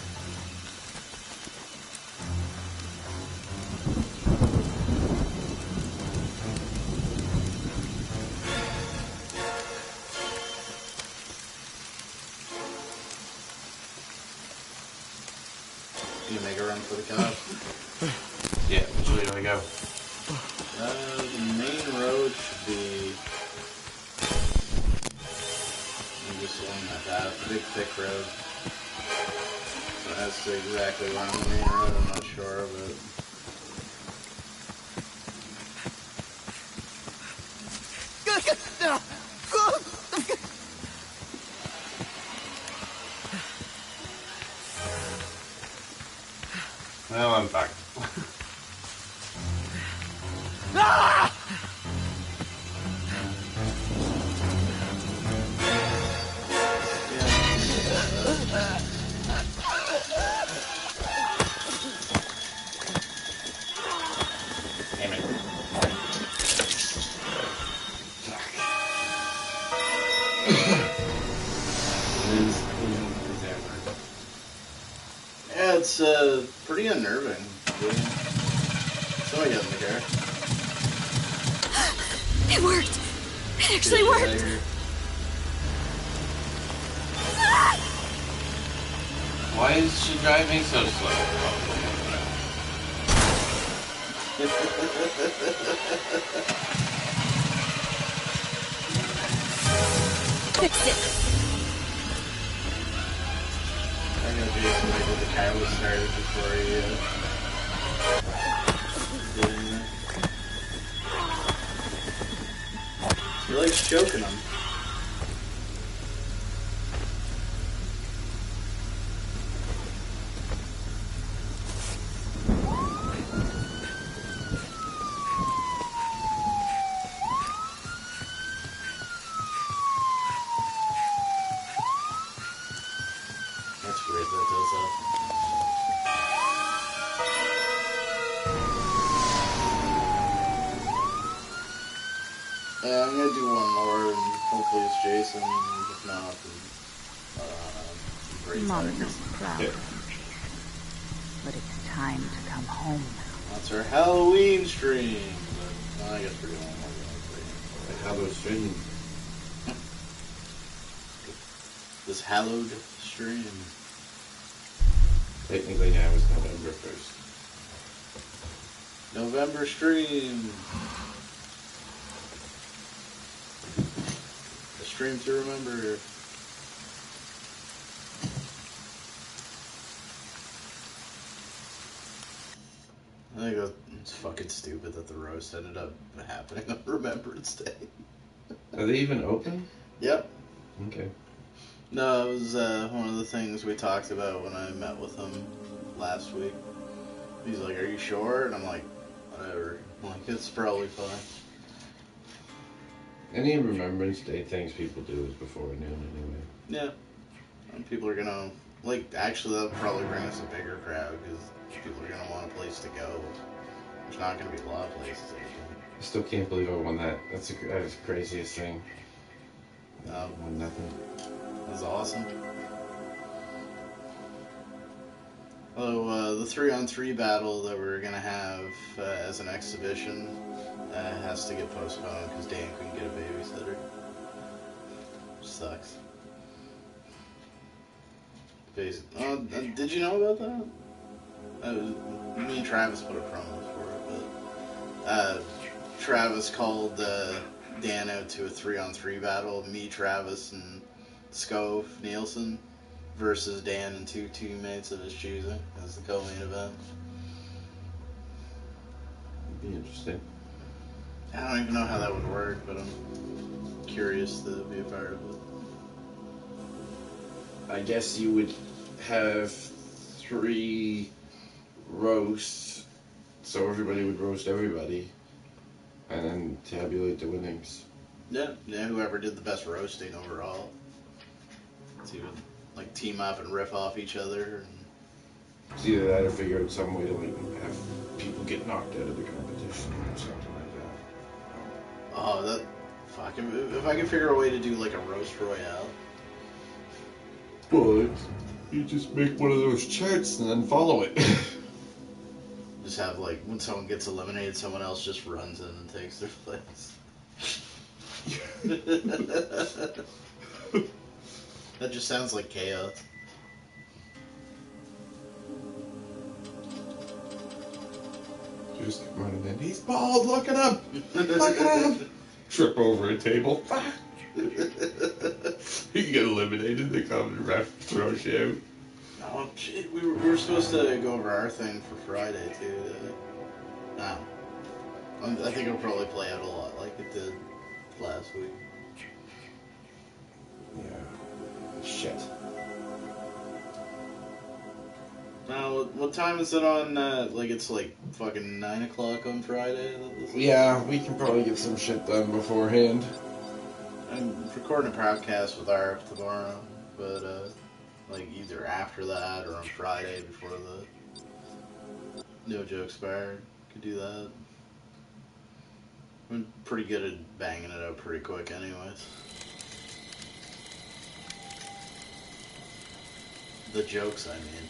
You make a run for the cop. Yeah, which way do I go? The main road should be just along that path, the big thick road. So that's exactly where I'm on the main road, I'm not sure of it. Well, I'm back. Damn it. Yeah, it's pretty unnerving. Somebody get in the car. It worked! It actually worked! Why is she driving so slow? Fixed it! I know Jason might get the car was started before he did anything. He likes choking him. That's weird that does that. Yeah, I'm gonna do one more, and hopefully it's Jason. If not, then Grace Mommy's Hacker. proud Yeah. of me. But it's time to come home now. That's our Halloween stream. But, I guess we're doing one more. Hello, stream. This hallowed stream. Technically now is November 1st. November stream. A stream to remember. I think it's fucking stupid that the roast ended up happening on Remembrance Day. Are they even open? Yep. Okay. No, it was one of the things we talked about when I met with him last week. He's like, "Are you sure?" And I'm like, "Whatever. I'm like, it's probably fine." Any Remembrance Day things people do is before noon anyway. Yeah. And people are gonna like, actually, that'll probably bring us a bigger crowd because people are gonna want a place to go. There's not gonna be a lot of places. I still can't believe I won that. That's the craziest thing. Won nothing. That's awesome. Oh, the 3-on-3 battle that we're gonna have as an exhibition has to get postponed because Dan couldn't get a babysitter. Sucks. Did you know about that? Me and Travis put a promo for it, but Travis called Dan out to a 3-on-3 battle. Me, Travis, and Scove Nielsen versus Dan and 2 teammates of his choosing as the co-main event. It'd be interesting. I don't even know how that would work, but I'm curious to be a part of it. I guess you would have 3 roasts, so everybody would roast everybody, and then tabulate the winnings. Yeah, whoever did the best roasting overall. So you would, like, team up and riff off each other. It's either that or figure out some way to, like, have people get knocked out of the competition or something like that. Oh, that... Fuck, if I could figure a way to do, like, a roast royale. Well, you just make one of those charts and then follow it. Just have, like, when someone gets eliminated, someone else just runs in and takes their place. That just sounds like chaos. Just running in. He's bald, look at him! Look at him! Trip over a table. You can get eliminated, the comedy ref throws you out. Oh, shit, we were supposed to go over our thing for Friday, too. No. I think it'll probably play out a lot like it did last week. Yeah. Shit. Now, what time is it on, like, it's like fucking 9 o'clock on Friday? Yeah, we can probably get some shit done beforehand. I'm recording a podcast with Arf tomorrow, but, like, either after that or on Friday before the No Joke expired. Could do that. I'm pretty good at banging it out pretty quick anyways. The jokes, I mean.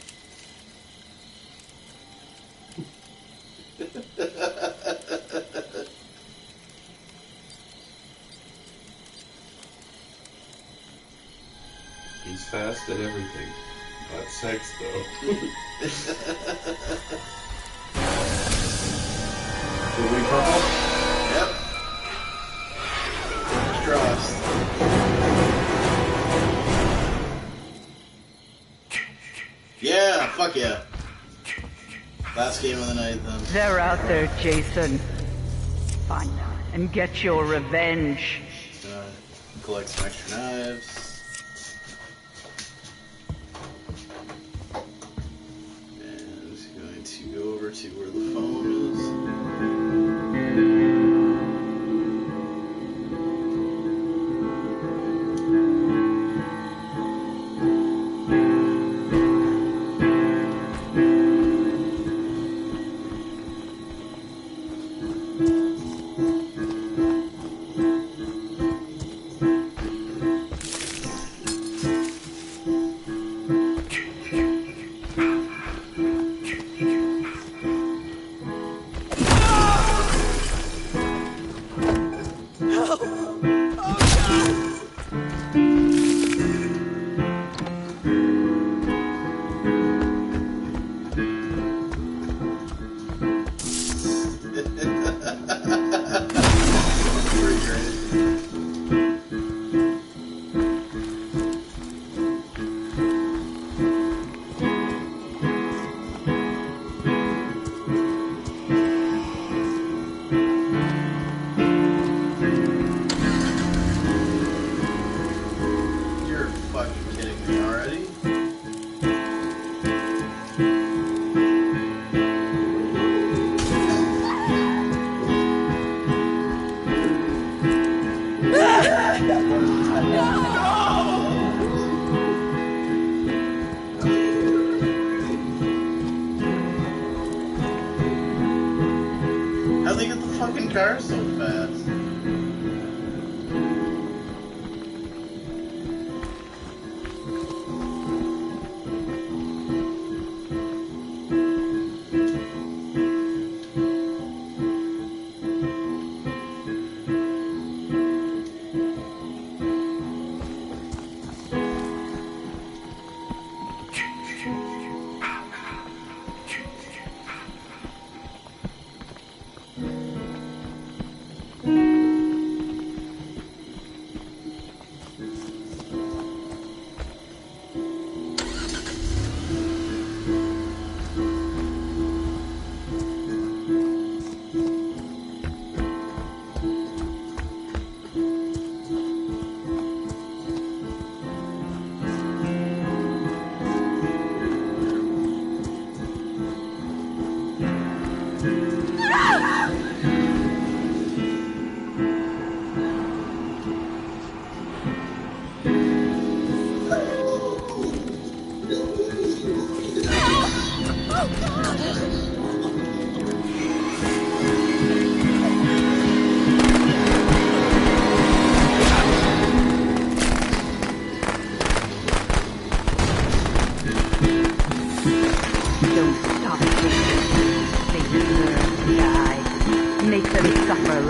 He's fast at everything. Not sex, though. Will we purple? Yep. Crossed. Yeah, fuck yeah. Last game of the night, then. They're out there, Jason. Find them and get your revenge. Collect some extra knives. And he's going to go over to where the phone is.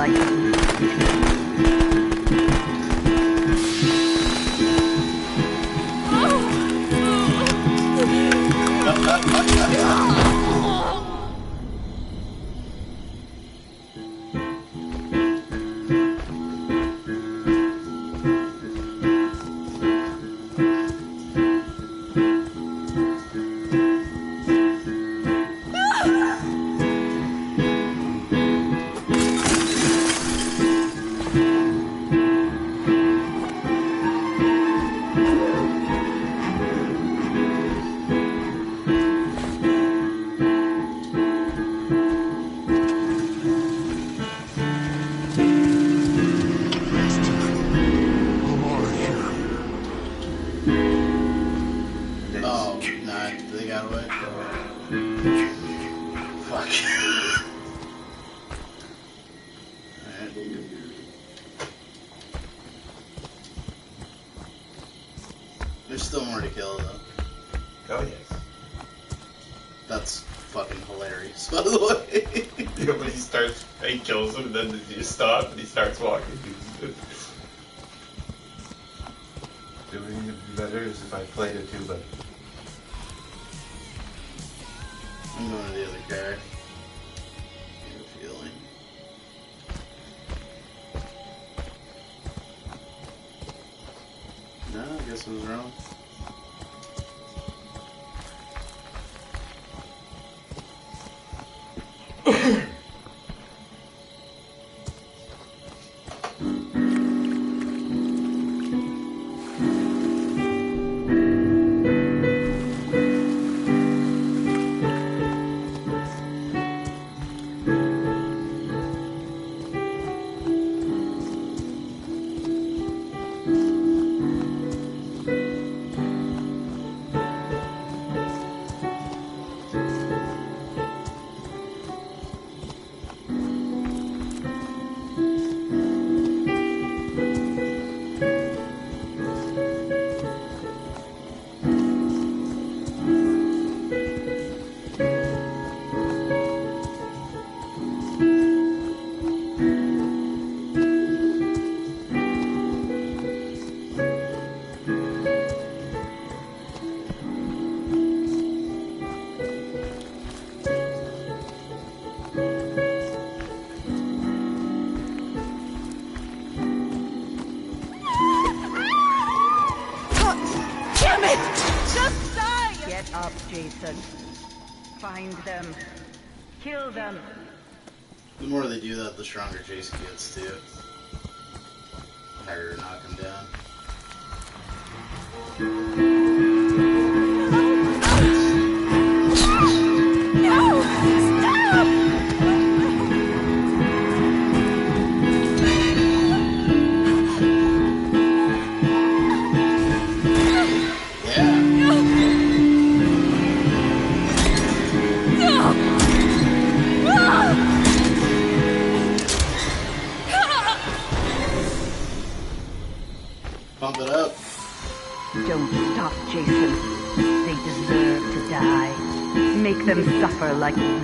like Oh, nah, they got away. Fuck. Alright. There's still more to kill, though. Oh, yes. That's fucking hilarious, by the way. Yeah, but he kills him, and then you just stop, and he starts walking. Doing it better is if I played it too, but I'm going to the other car. I have a feeling. No, I guess I was wrong. up, Jason. Find them. Kill them. The more they do that, the stronger Jason gets, too. The harder to knock him down. No! Stop! Pump it up. Don't stop, Jason. They deserve to die. Make them suffer like we.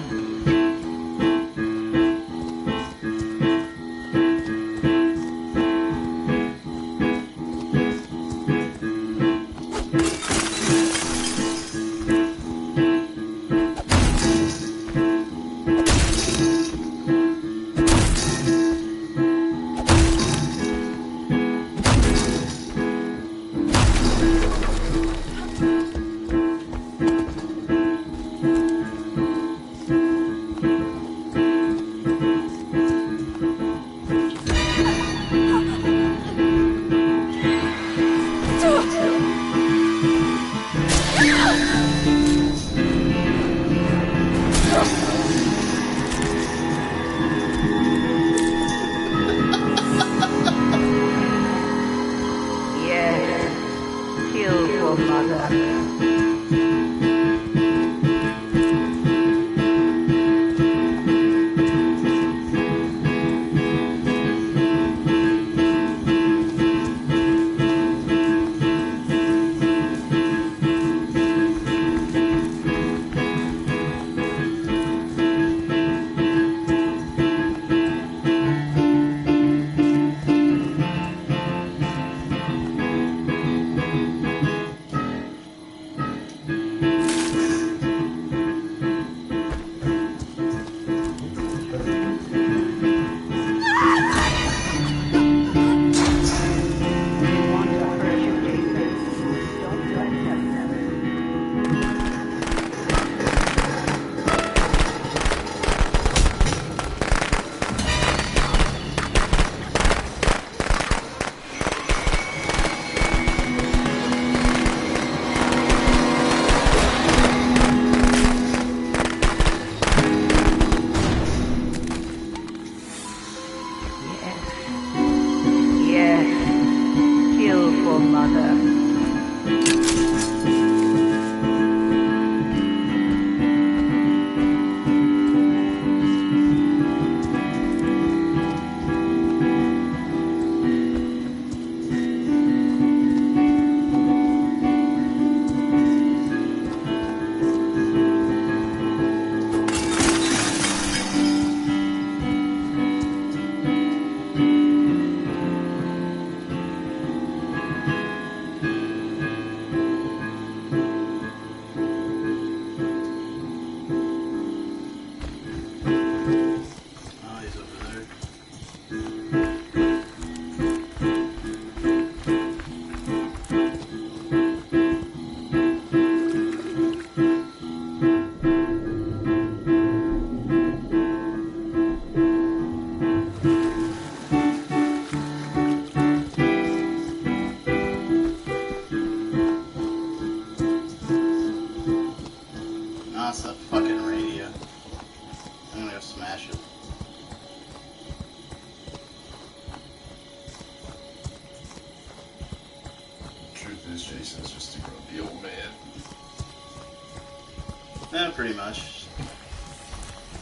Yeah, pretty much.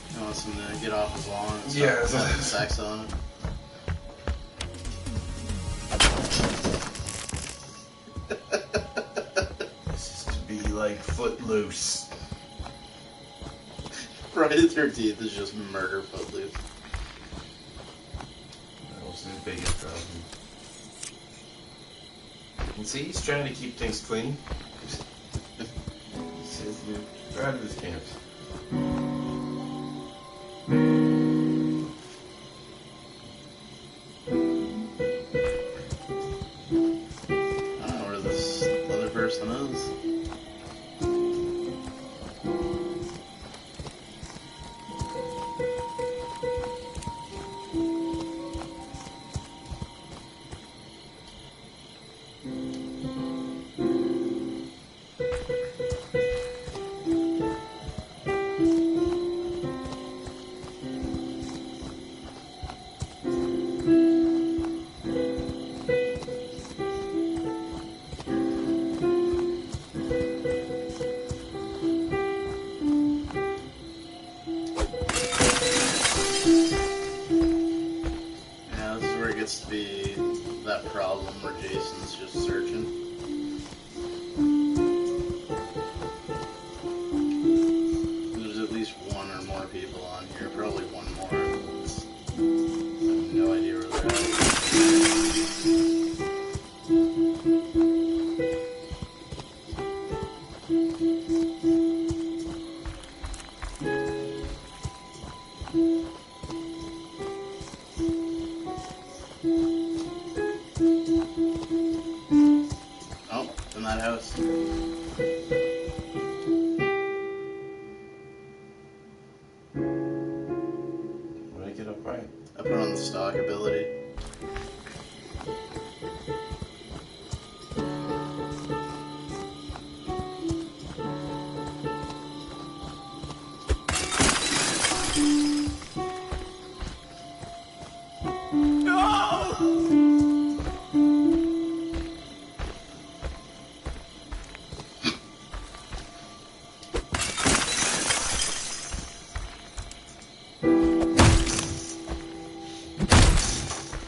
He wants him to get off his lawn and Yeah, start having sex on it. This is to be like Footloose. Friday the 13th is just murder Footloose. That was his biggest problem. And see, he's trying to keep things clean. He says you're proud of his camps. I don't know where this other person is. Yeah, this is where it gets to be that problem where Jason's just searching. There's at least one or more people on here, probably one more. I have no idea where they're Oh, in that house. What did I get up right? I put on the stock ability.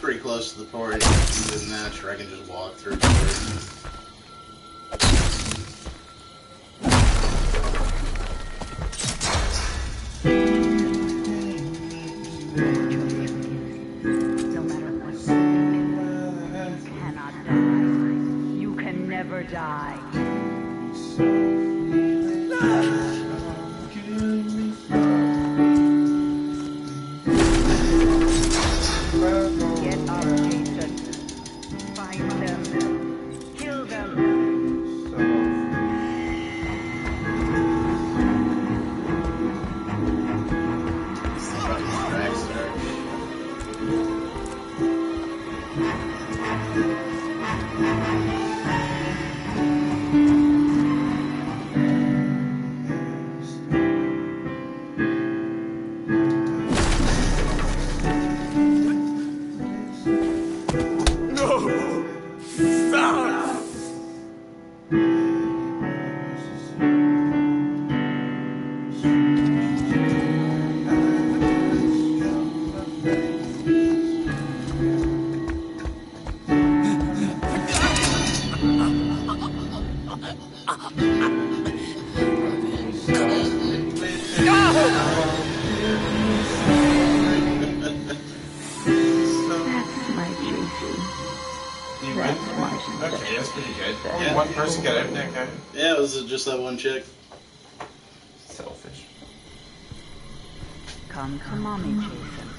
Pretty close to the party. Other than that, sure, I can just walk through the place. No matter what you think, you cannot die. You can never die. Get up, Jason. Find them. Kill them. Okay, that's pretty good. Only one person got out in that guy. Yeah, it was just that one chick. Selfish. Come to mommy, Jason.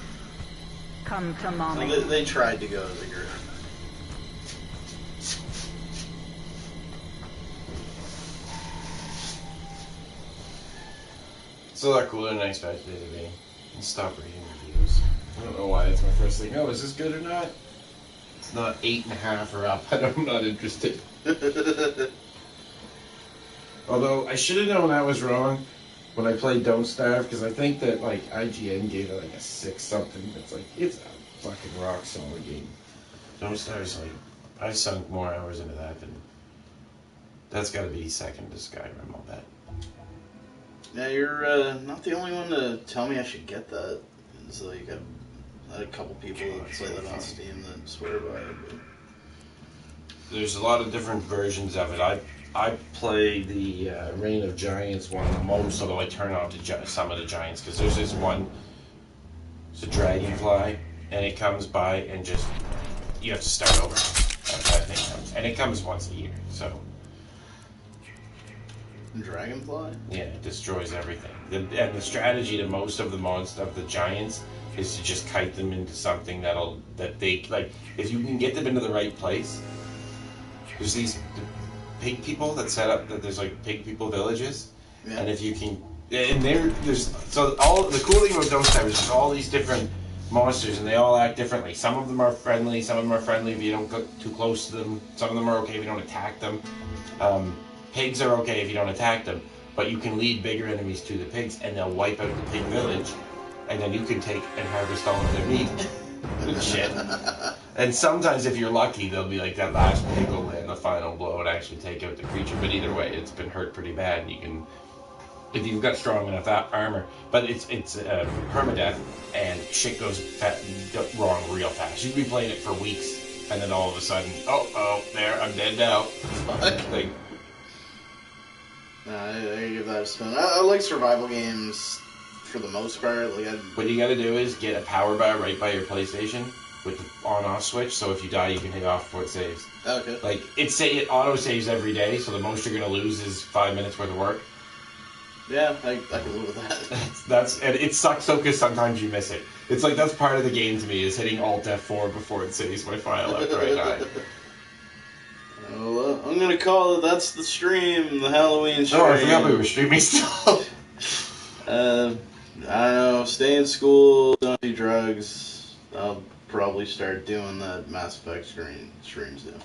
Come to mommy. So they tried to go to the group. It's a lot cooler than I expected it to be. And stop reading reviews. I don't know why. It's my first thing. Oh, is this good or not? It's not 8.5 or up. I'm not interested. Although I should have known I was wrong when I played Don't Starve, because I think that like IGN gave it like a 6 something. It's like it's a fucking rock solid game. Don't Starve's like I sunk more hours into that than that's got to be second to Skyrim. I'll bet. Yeah, you're not the only one to tell me I should get that. It's like I had a couple people that play that on Steam that swear by it. But... There's a lot of different versions of it. I play the Reign of Giants one the most, although I turn off some of the giants because there's this one. It's a dragonfly, and it comes by and just you have to start over. That thing comes, and it comes once a year. So. Dragonfly? Yeah, it destroys everything. And the strategy to most of the giants is to just kite them into something that they like. If you can get them into the right place, there's these pig people that set up that there's like pig people villages, yeah. And if you can, and there's so all the cool thing about those types is there's all these different monsters and they all act differently. Some of them are friendly, some of them are friendly if you don't get too close to them. Some of them are okay if you don't attack them. Pigs are okay if you don't attack them, but you can lead bigger enemies to the pigs, and they'll wipe out the pig village, and then you can take and harvest all of their meat and shit. And sometimes, if you're lucky, they'll be like that last pig will land the final blow and actually take out the creature. But either way, it's been hurt pretty bad. And you can, if you've got strong enough armor, but it's permadeath, and shit goes wrong real fast. You can be playing it for weeks, and then all of a sudden, there, I'm dead now. Like. I give that a spin. I like survival games for the most part. Like what you gotta do is get a power bar right by your PlayStation with the on-off switch, so if you die, you can hit off before it saves. Okay. Like, it auto-saves every day, so the most you're gonna lose is 5 minutes worth of work. Yeah, I can live with that. And it sucks though, because sometimes you miss it. It's like, that's part of the game to me, is hitting Alt F4 before it saves my file after I die. Well, I'm gonna call it. That's the stream, the Halloween stream. Oh, I forgot we were streaming still. I don't know. Stay in school. Don't do drugs. I'll probably start doing that Mass Effect streams now.